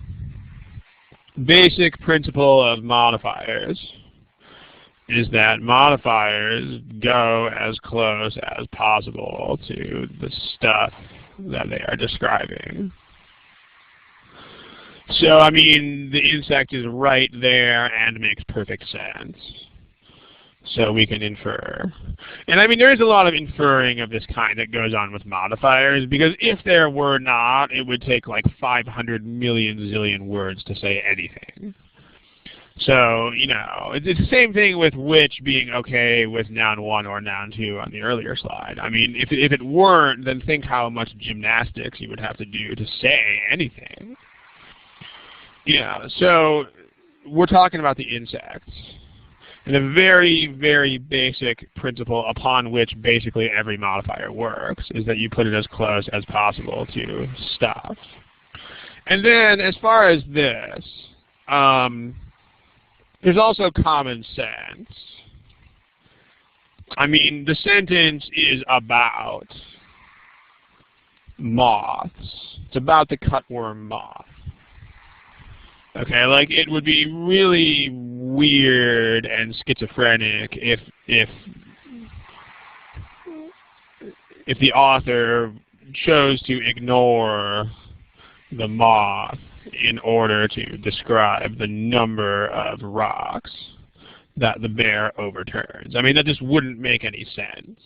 basic principle of modifiers is that modifiers go as close as possible to the stuff that they are describing. So, I mean, the insect is right there and makes perfect sense. So we can infer. And I mean, there is a lot of inferring of this kind that goes on with modifiers, because if there were not, it would take like 500 million zillion words to say anything. So, you know, it's the same thing with which being okay with noun 1 or noun 2 on the earlier slide. I mean, if it weren't, then think how much gymnastics you would have to do to say anything. Yeah, so we're talking about the insects. And a very, very basic principle upon which basically every modifier works is that you put it as close as possible to stuff. And then as far as this, there's also common sense. I mean, the sentence is about moths. It's about the cutworm moth. Okay, like it would be really weird and schizophrenic if the author chose to ignore the moth in order to describe the number of rocks that the bear overturns. I mean, that just wouldn't make any sense.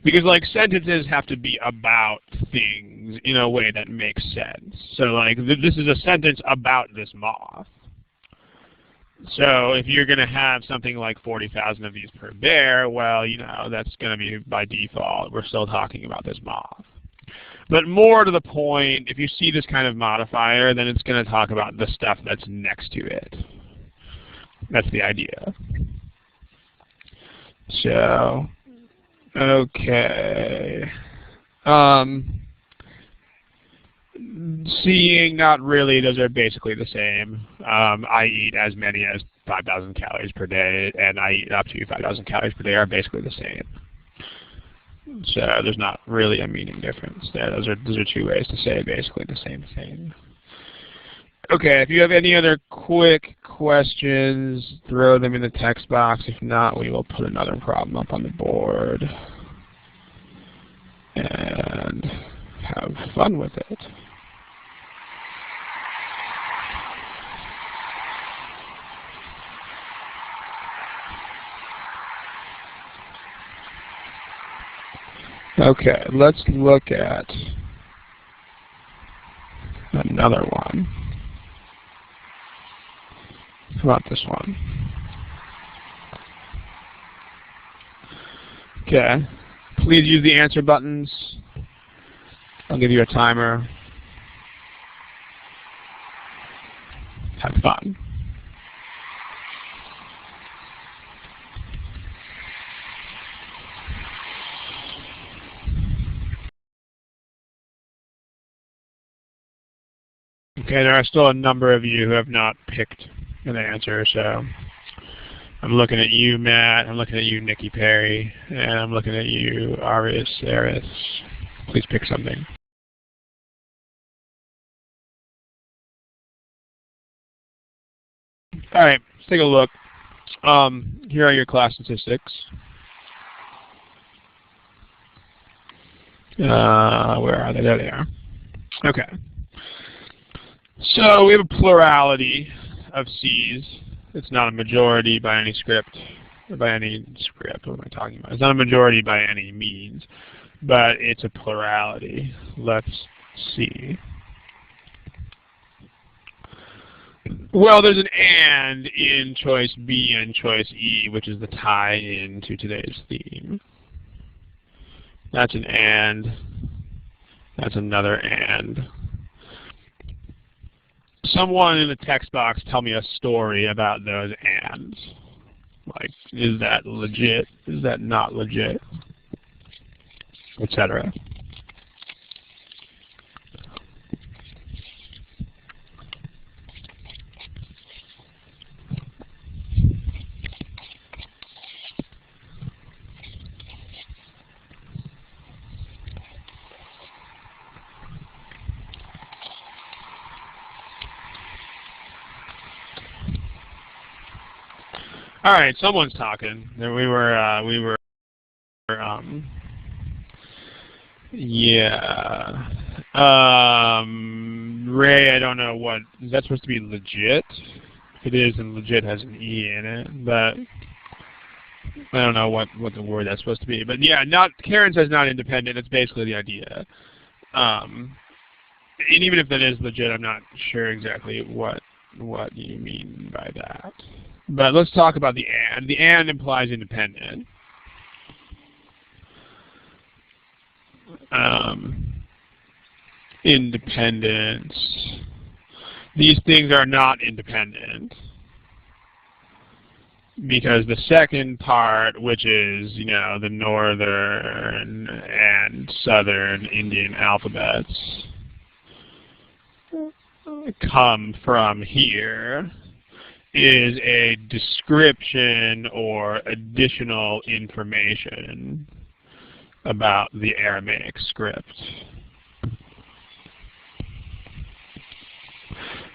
Because, like, sentences have to be about things in a way that makes sense. So, like, this is a sentence about this moth. So, if you're going to have something like 40,000 of these per bear, well, you know, that's going to be, by default, we're still talking about this moth. But more to the point, if you see this kind of modifier, then it's going to talk about the stuff that's next to it. That's the idea. So, okay. Seeing, not really, those are basically the same. I eat as many as 5,000 calories per day, and I eat up to 5,000 calories per day are basically the same. So there's not really a meaning difference there. Those are two ways to say basically the same thing. Okay, if you have any other quick questions, throw them in the text box. If not, we will put another problem up on the board and have fun with it. Okay, let's look at another one. How about this one? Okay, please use the answer buttons. I'll give you a timer. Have fun. Okay, there are still a number of you who have not picked an answer, so I'm looking at you, Matt, I'm looking at you, Nikki Perry, and I'm looking at you, Aris, Eris. Please pick something. Alright, let's take a look. Here are your class statistics. Where are they? There they are. Okay. So we have a plurality of C's. It's not a majority by any script, or by any script. What am I talking about? It's not a majority by any means, but it's a plurality. Let's see. Well, there's an and in choice B and choice E, which is the tie-in to today's theme. That's an and. That's another and. Someone in the text box tell me a story about those ands. Like, is that legit? Is that not legit? Etc. All right, someone's talking. We were, yeah. Ray, I don't know what, is that supposed to be legit? If it is, then legit has an E in it, but I don't know what the word that's supposed to be, but yeah, Karen says not independent. That's basically the idea. And even if that is legit, I'm not sure exactly what you mean by that. But let's talk about the and. The and implies independent. Independence. These things are not independent. Because the second part, which is, you know, the northern and southern Indian alphabets, come from here, is a description or additional information about the Aramaic script.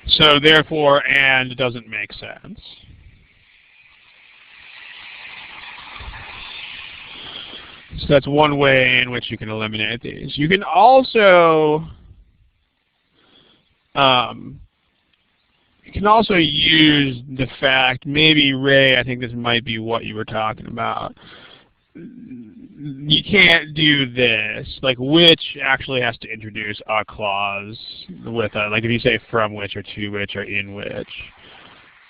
So therefore, and doesn't make sense. So that's one way in which you can eliminate these. You can also use the fact, maybe Ray, I think this might be what you were talking about. You can't do this. Like which actually has to introduce a clause with a, like if you say from which or to which or in which,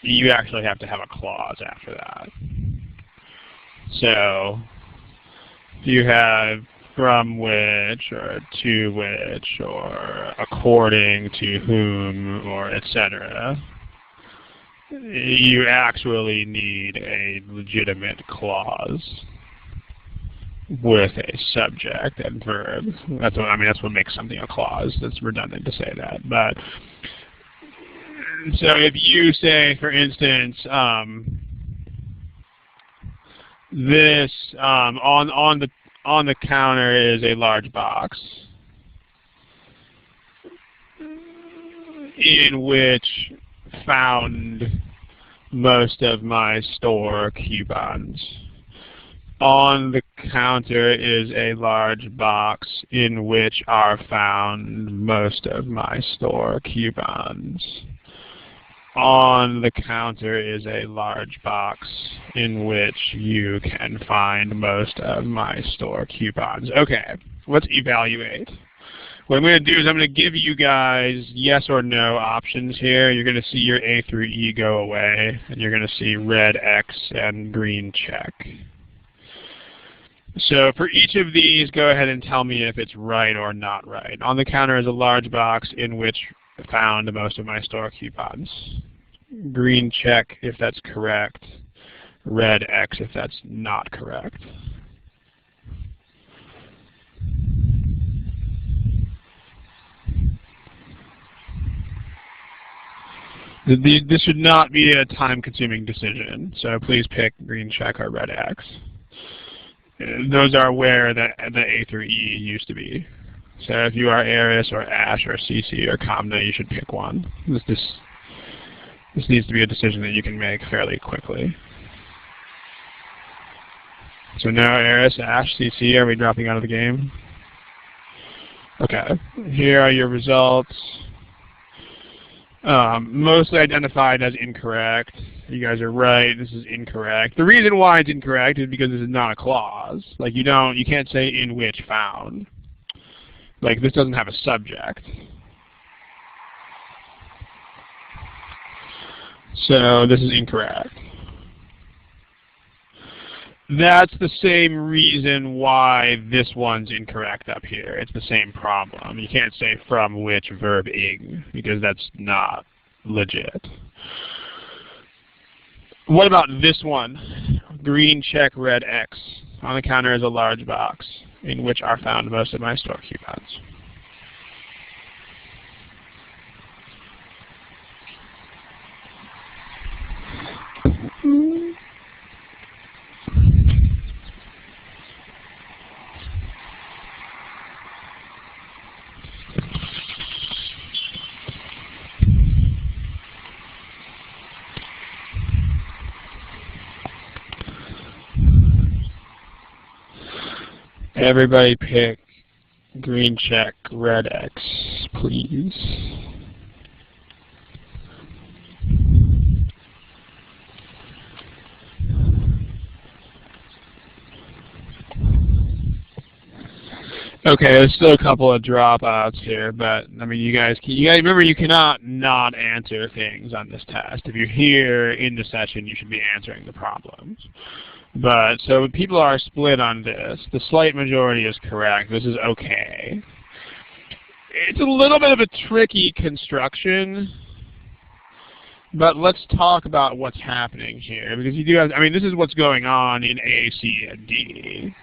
you actually have to have a clause after that. So if you have from which or to which or according to whom or etc., you actually need a legitimate clause with a subject and verb. That's what, I mean, that's what makes something a clause. That's redundant to say that. But so if you say, for instance, this on the counter is a large box in which found most of my store coupons. On the counter is a large box in which are found most of my store coupons. On the counter is a large box in which you can find most of my store coupons. Okay, let's evaluate. What I'm going to do is I'm going to give you guys yes or no options here. You're going to see your A through E go away, and you're going to see red X and green check. So for each of these, go ahead and tell me if it's right or not right. On the counter is a large box in which found most of my store coupons. Green check if that's correct. Red X if that's not correct. This should not be a time-consuming decision, so please pick green check or red X. Those are where the A through E used to be. So if you are Aris or Ash or CC or Kamna, you should pick one. This needs to be a decision that you can make fairly quickly. So now Aris, Ash, CC, are we dropping out of the game? Okay, here are your results. Mostly identified as incorrect. You guys are right, this is incorrect. The reason why it's incorrect is because this is not a clause. Like you can't say in which found. Like this doesn't have a subject. So this is incorrect. That's the same reason why this one's incorrect up here. It's the same problem. You can't say from which verb ing, because that's not legit. What about this one? Green check, red X. On the counter is a large box in which are found most of my store coupons. Everybody pick green check, red X, please. Okay, there's still a couple of dropouts here, but I mean, you guys remember you cannot not answer things on this test. If you're here in the session, you should be answering the problems. But so people are split on this. The slight majority is correct. This is okay. It's a little bit of a tricky construction, but let's talk about what's happening here, because you do have, I mean, this is what's going on in A, C, and D.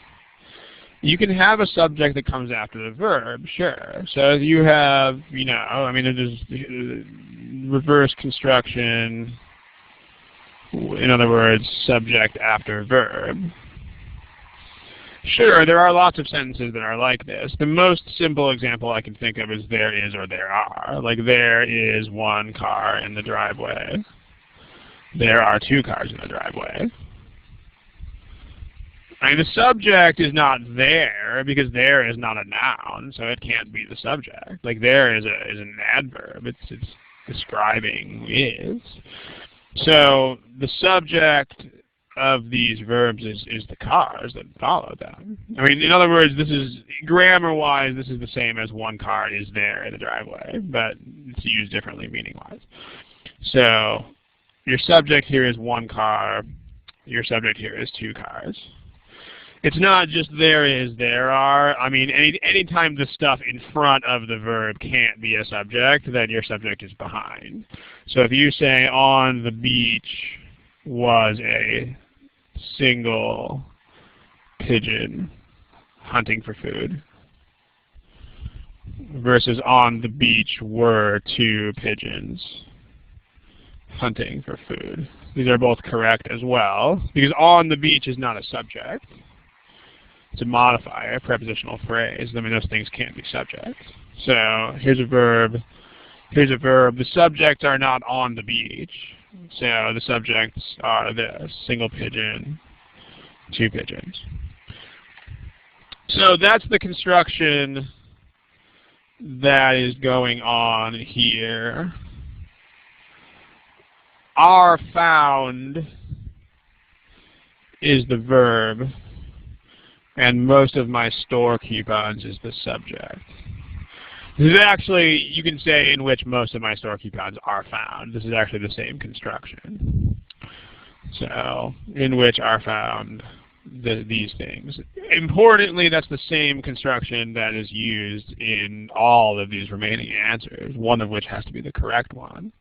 You can have a subject that comes after the verb, sure. So you have, you know, I mean, it is reverse construction, in other words, subject after verb. Sure, there are lots of sentences that are like this. The most simple example I can think of is there is or there are. Like, there is one car in the driveway. There are two cars in the driveway. I mean, the subject is not there because there is not a noun, so it can't be the subject. Like, there is an adverb. It's describing is. So the subject of these verbs is the cars that follow them. I mean, in other words, this is, grammar-wise, this is the same as one car is there in the driveway, but it's used differently meaning-wise. So your subject here is one car. Your subject here is two cars. It's not just there is, there are. I mean, anytime the stuff in front of the verb can't be a subject, then your subject is behind. So if you say, on the beach was a single pigeon hunting for food, versus on the beach were two pigeons hunting for food. These are both correct as well, because on the beach is not a subject. It's a modifier, a prepositional phrase. I mean, those things can't be subjects. So here's a verb. Here's a verb. The subjects are not on the beach. So the subjects are this: single pigeon, two pigeons. So that's the construction that is going on here. Are found is the verb, and most of my store coupons is the subject. This is actually, you can say, in which most of my store coupons are found. This is actually the same construction. So, in which are found these things. Importantly, that's the same construction that is used in all of these remaining answers, one of which has to be the correct one.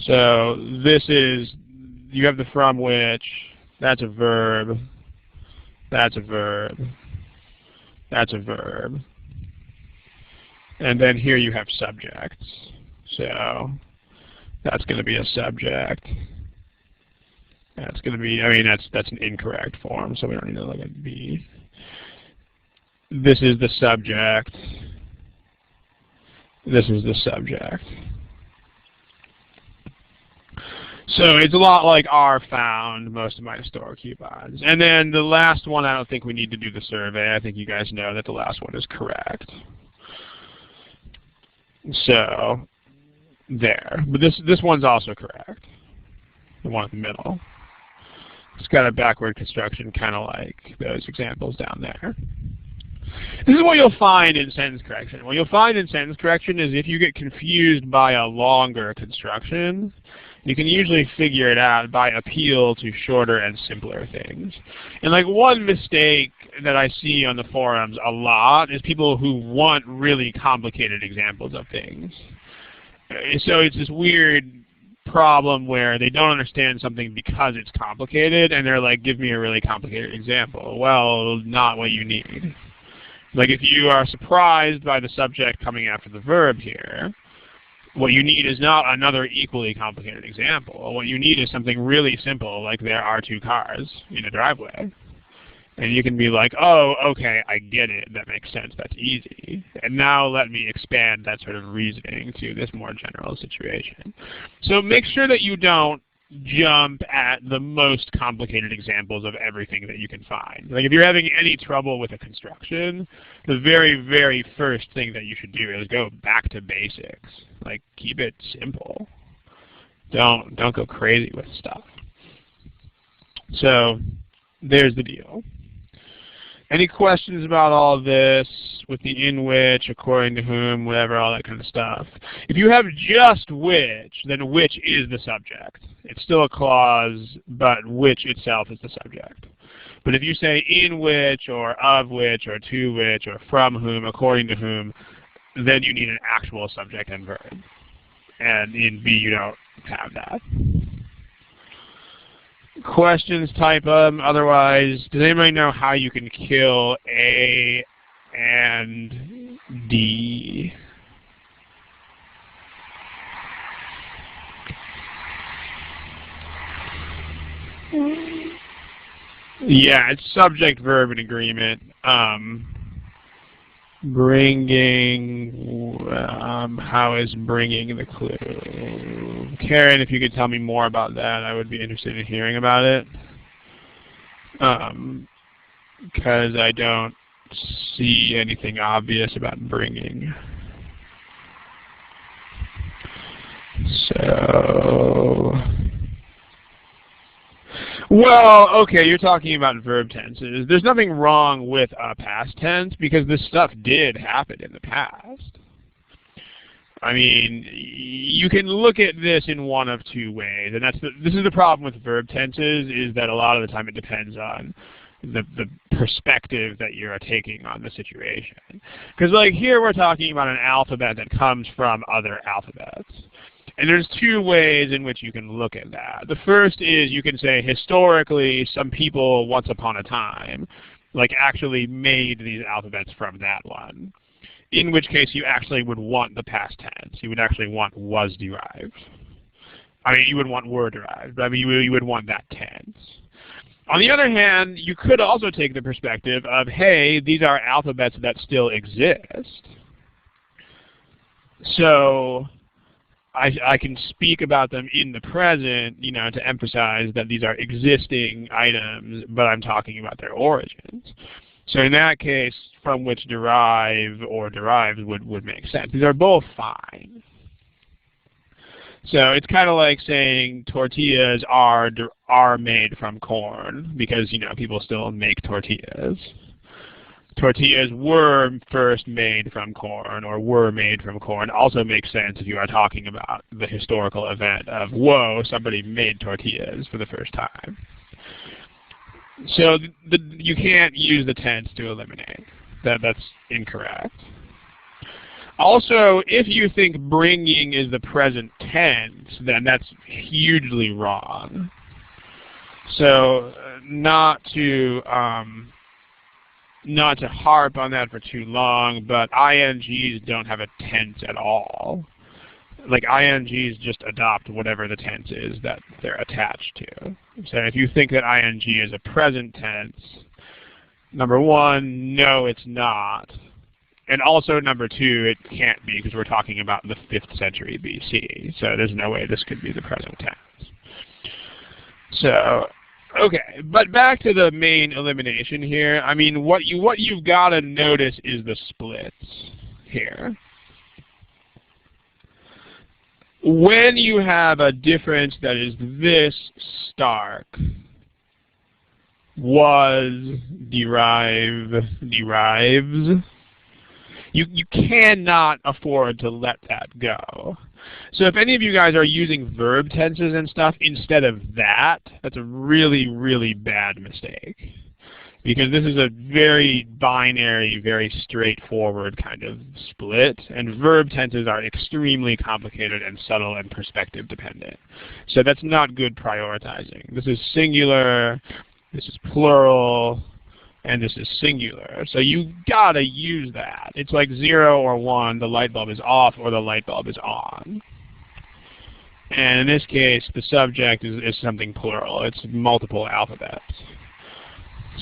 So, this is, you have the from which, that's a verb, that's a verb, that's a verb. And then here you have subjects. So that's going to be a subject. That's going to be, I mean, that's an incorrect form, so we don't need to look at B. This is the subject. This is the subject. So it's a lot like are found, most of my store coupons. And then the last one, I don't think we need to do the survey. I think you guys know that the last one is correct. So there. But this one's also correct. The one in the middle. It's got a backward construction kind of like those examples down there. This is what you'll find in sentence correction. What you'll find in sentence correction is if you get confused by a longer construction, you can usually figure it out by appeal to shorter and simpler things. And like one mistake that I see on the forums a lot is people who want really complicated examples of things. So it's this weird problem where they don't understand something because it's complicated, and they're like, give me a really complicated example. Well, not what you need. Like if you are surprised by the subject coming after the verb here, what you need is not another equally complicated example. What you need is something really simple, like there are two cars in a driveway. And you can be like, oh, okay, I get it. That makes sense. That's easy. And now let me expand that sort of reasoning to this more general situation. So make sure that you don't jump at the most complicated examples of everything that you can find. Like if you're having any trouble with a construction, the very, very first thing that you should do is go back to basics. Like keep it simple. Don't go crazy with stuff. So there's the deal. Any questions about all of this with the in which, according to whom, whatever, all that kind of stuff? If you have just which, then which is the subject. It's still a clause, but which itself is the subject. But if you say in which, or of which, or to which, or from whom, according to whom, then you need an actual subject and verb. And in B, you don't have that. Questions, type them. Otherwise, does anybody know how you can kill A and D? Yeah, it's subject, verb, and agreement. Bringing, how is bringing the clue? Karen, if you could tell me more about that, I would be interested in hearing about it. Because I don't see anything obvious about bringing. So, well, okay, you're talking about verb tenses. There's nothing wrong with a past tense because this stuff did happen in the past. I mean, you can look at this in one of two ways, and this is the problem with verb tenses, is that a lot of the time it depends on the perspective that you're taking on the situation. Because like here we're talking about an alphabet that comes from other alphabets. And there's two ways in which you can look at that. The first is you can say historically some people once upon a time like actually made these alphabets from that one. In which case you actually would want the past tense. You would actually want was derived. I mean, you would want were derived, but I mean you would want that tense. On the other hand, you could also take the perspective of, hey, these are alphabets that still exist. So I can speak about them in the present, you know, to emphasize that these are existing items, but I'm talking about their origins. So in that case, from which derive or derived would make sense. These are both fine. So it's kind of like saying tortillas are made from corn because, you know, people still make tortillas. Tortillas were first made from corn or were made from corn also makes sense if you are talking about the historical event of, whoa, somebody made tortillas for the first time. So you can't use the tense to eliminate. That's incorrect. Also, if you think bringing is the present tense, then that's hugely wrong. So not to harp on that for too long, but INGs don't have a tense at all. Like INGs just adopt whatever the tense is that they're attached to. So if you think that ING is a present tense, number one, no, it's not. And also, number two, it can't be because we're talking about the 5th century BC. So there's no way this could be the present tense. So, okay, but back to the main elimination here. I mean, what you've got to notice is the splits here. When you have a difference that is this stark, was, derives, you cannot afford to let that go. So if any of you guys are using verb tenses and stuff instead of that, that's a really, really bad mistake. Because this is a very binary, very straightforward kind of split, and verb tenses are extremely complicated and subtle and perspective dependent. So that's not good prioritizing. This is singular, this is plural, and this is singular. So you gotta use that. It's like 0 or 1, the light bulb is off or the light bulb is on. And in this case, the subject is something plural. It's multiple alphabets.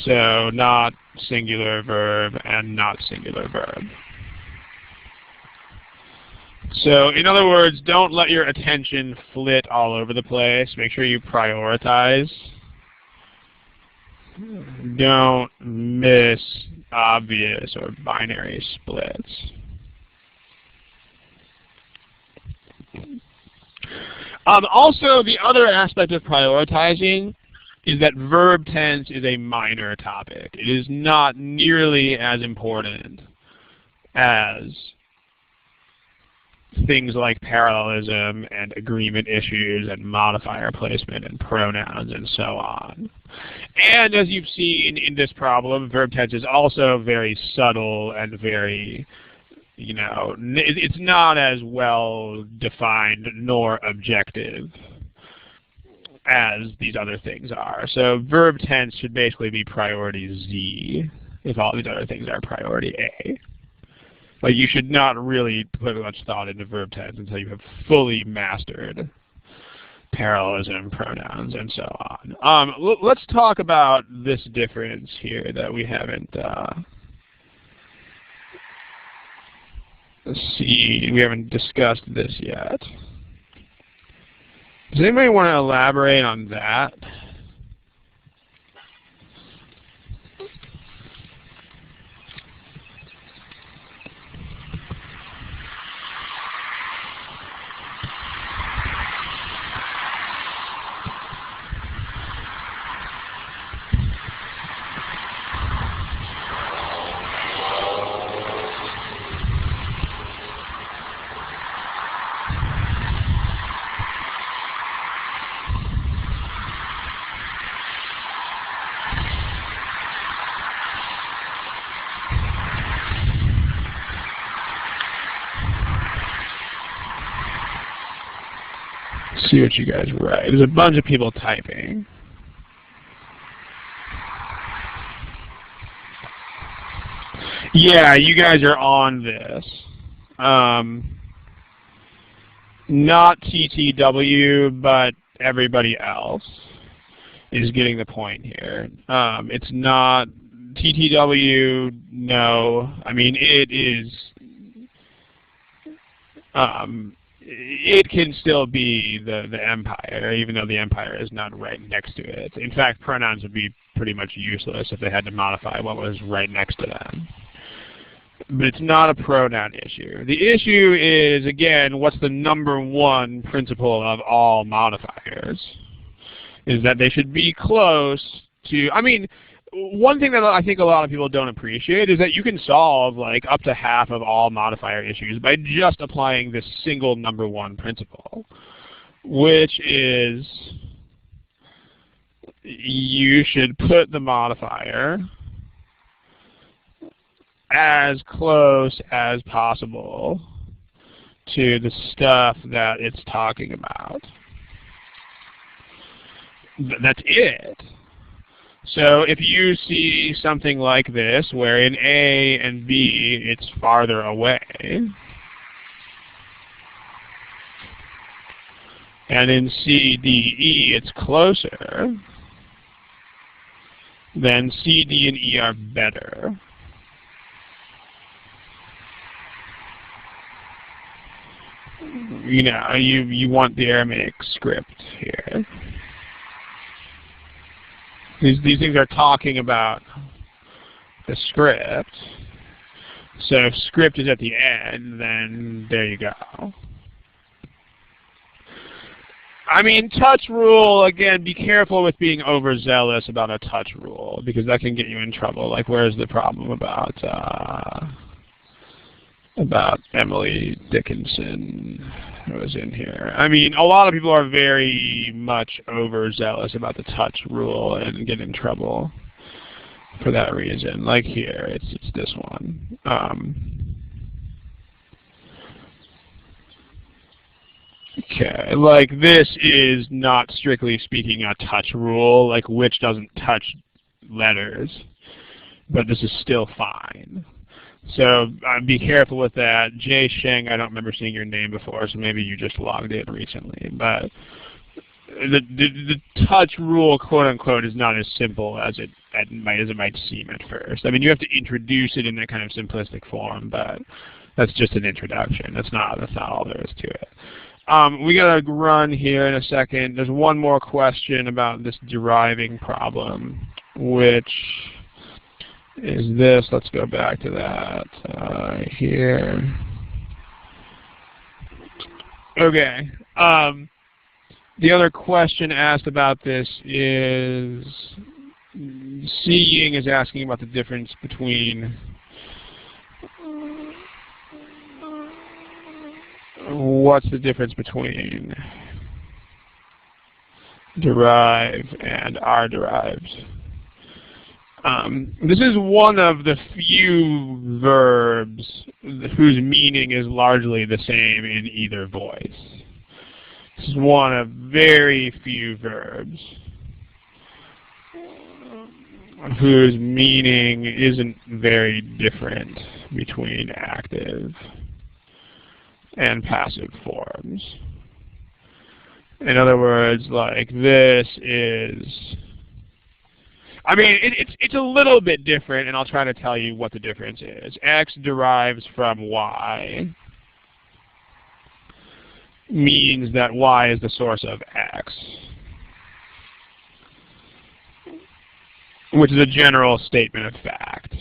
So not singular verb and not singular verb. So in other words, don't let your attention flit all over the place. Make sure you prioritize. Don't miss obvious or binary splits. Also, the other aspect of prioritizing is that verb tense is a minor topic. It is not nearly as important as things like parallelism and agreement issues and modifier placement and pronouns and so on. And as you've seen in this problem, verb tense is also very subtle and very, you know, it's not as well defined nor objective as these other things are. So verb tense should basically be priority Z if all these other things are priority A. Like, you should not really put much thought into verb tense until you have fully mastered parallelism, pronouns, and so on. Let's talk about this difference here that we haven't we haven't discussed this yet. Does anybody want to elaborate on that? See what you guys write. There's a bunch of people typing. Yeah, you guys are on this. Not TTW, but everybody else is getting the point here. It's not TTW, no. I mean, it is... it can still be the empire, even though the empire is not right next to it. In fact, pronouns would be pretty much useless if they had to modify what was right next to them. But it's not a pronoun issue. The issue is, again, what's the #1 principle of all modifiers? Is that they should be close to, I mean, one thing that I think a lot of people don't appreciate is that you can solve like up to half of all modifier issues by just applying this single #1 principle, which is you should put the modifier as close as possible to the stuff that it's talking about. That's it. So if you see something like this, where in A and B it's farther away, and in C, D, E it's closer, then C, D, and E are better. You know, you want the Aramaic script here. These things are talking about the script. So if script is at the end, then there you go. I mean, touch rule, again, be careful with being overzealous about a touch rule, because that can get you in trouble. Like, where's the problem about Emily Dickinson, who was in here? I mean, a lot of people are very much overzealous about the touch rule and get in trouble for that reason. Like here, it's this one. Okay, like this is not strictly speaking a touch rule, like which doesn't touch letters, but this is still fine. So be careful with that. Jay Sheng, I don't remember seeing your name before, so maybe you just logged in recently. But the touch rule, quote unquote, is not as simple as it might seem at first. I mean, you have to introduce it in that kind of simplistic form, but that's just an introduction. That's not all there is to it. We gotta run here in a second. There's one more question about this deriving problem, which is this. Let's go back to that here. Okay. The other question asked about this is, Seeing is asking about the difference between what's the difference between derive and are derived. This is one of the few verbs whose meaning is largely the same in either voice. This is one of very few verbs whose meaning isn't very different between active and passive forms. In other words, like this is, I mean, it's a little bit different, and I'll try to tell you what the difference is. X derives from Y means that Y is the source of X, which is a general statement of fact.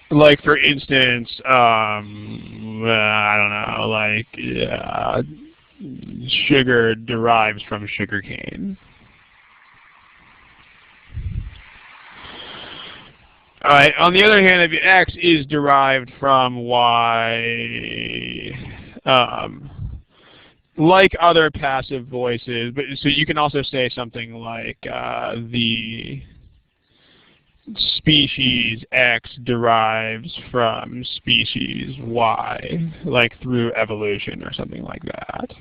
Like, for instance, I don't know, like, sugar derives from sugarcane. All right. On the other hand, if X is derived from Y, like other passive voices, but so you can also say something like the species X derives from species Y, like through evolution or something like that.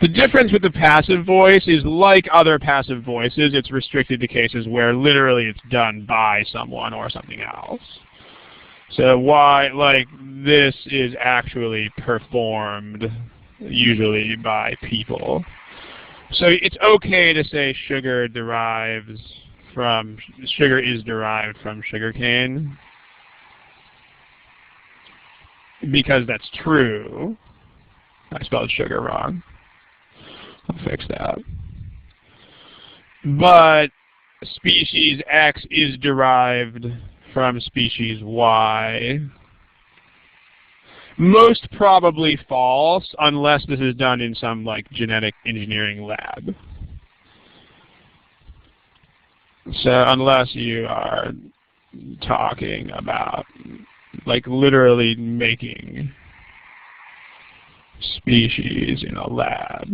The difference with the passive voice is, like other passive voices, it's restricted to cases where literally it's done by someone or something else. So Y, like this, is actually performed usually by people. So it's okay to say sugar is derived from sugarcane, because that's true. I spelled sugar wrong. I'll fix that. But species X is derived from species Y. Most probably false, unless this is done in some like genetic engineering lab. So unless you are talking about like literally making species in a lab.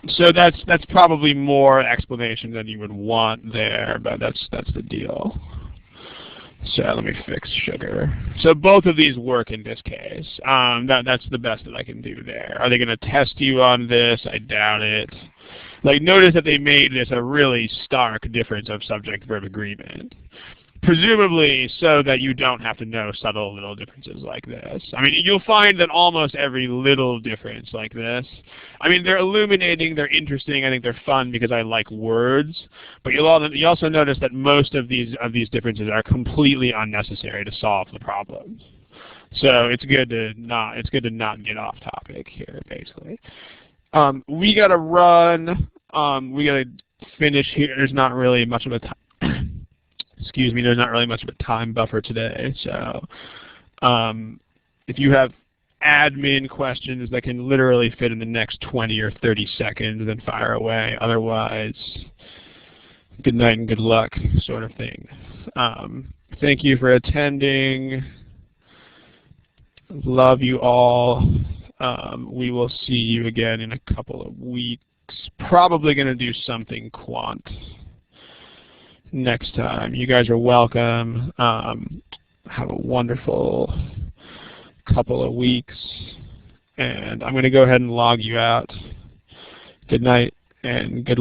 So that's probably more explanation than you would want there, but that's the deal. So let me fix sugar. So both of these work in this case. That's the best that I can do there. Are they going to test you on this? I doubt it. Like, notice that they made this a really stark difference of subject-verb agreement. Presumably so that you don't have to know subtle little differences like this. I mean, you'll find that almost every little difference like this, I mean, they're illuminating, they're interesting, I think they're fun because I like words, but you'll also notice that most of these differences are completely unnecessary to solve the problems. So it's good to not get off topic here, basically. We gotta run, we gotta finish here. There's not really much of a time. Excuse me, there's not really much of a time buffer today, so if you have admin questions that can literally fit in the next 20 or 30 seconds, then fire away. Otherwise, good night and good luck sort of thing. Thank you for attending. Love you all. We will see you again in a couple of weeks. Probably going to do something quant next time. You guys are welcome. Have a wonderful couple of weeks. And I'm going to go ahead and log you out. Good night and good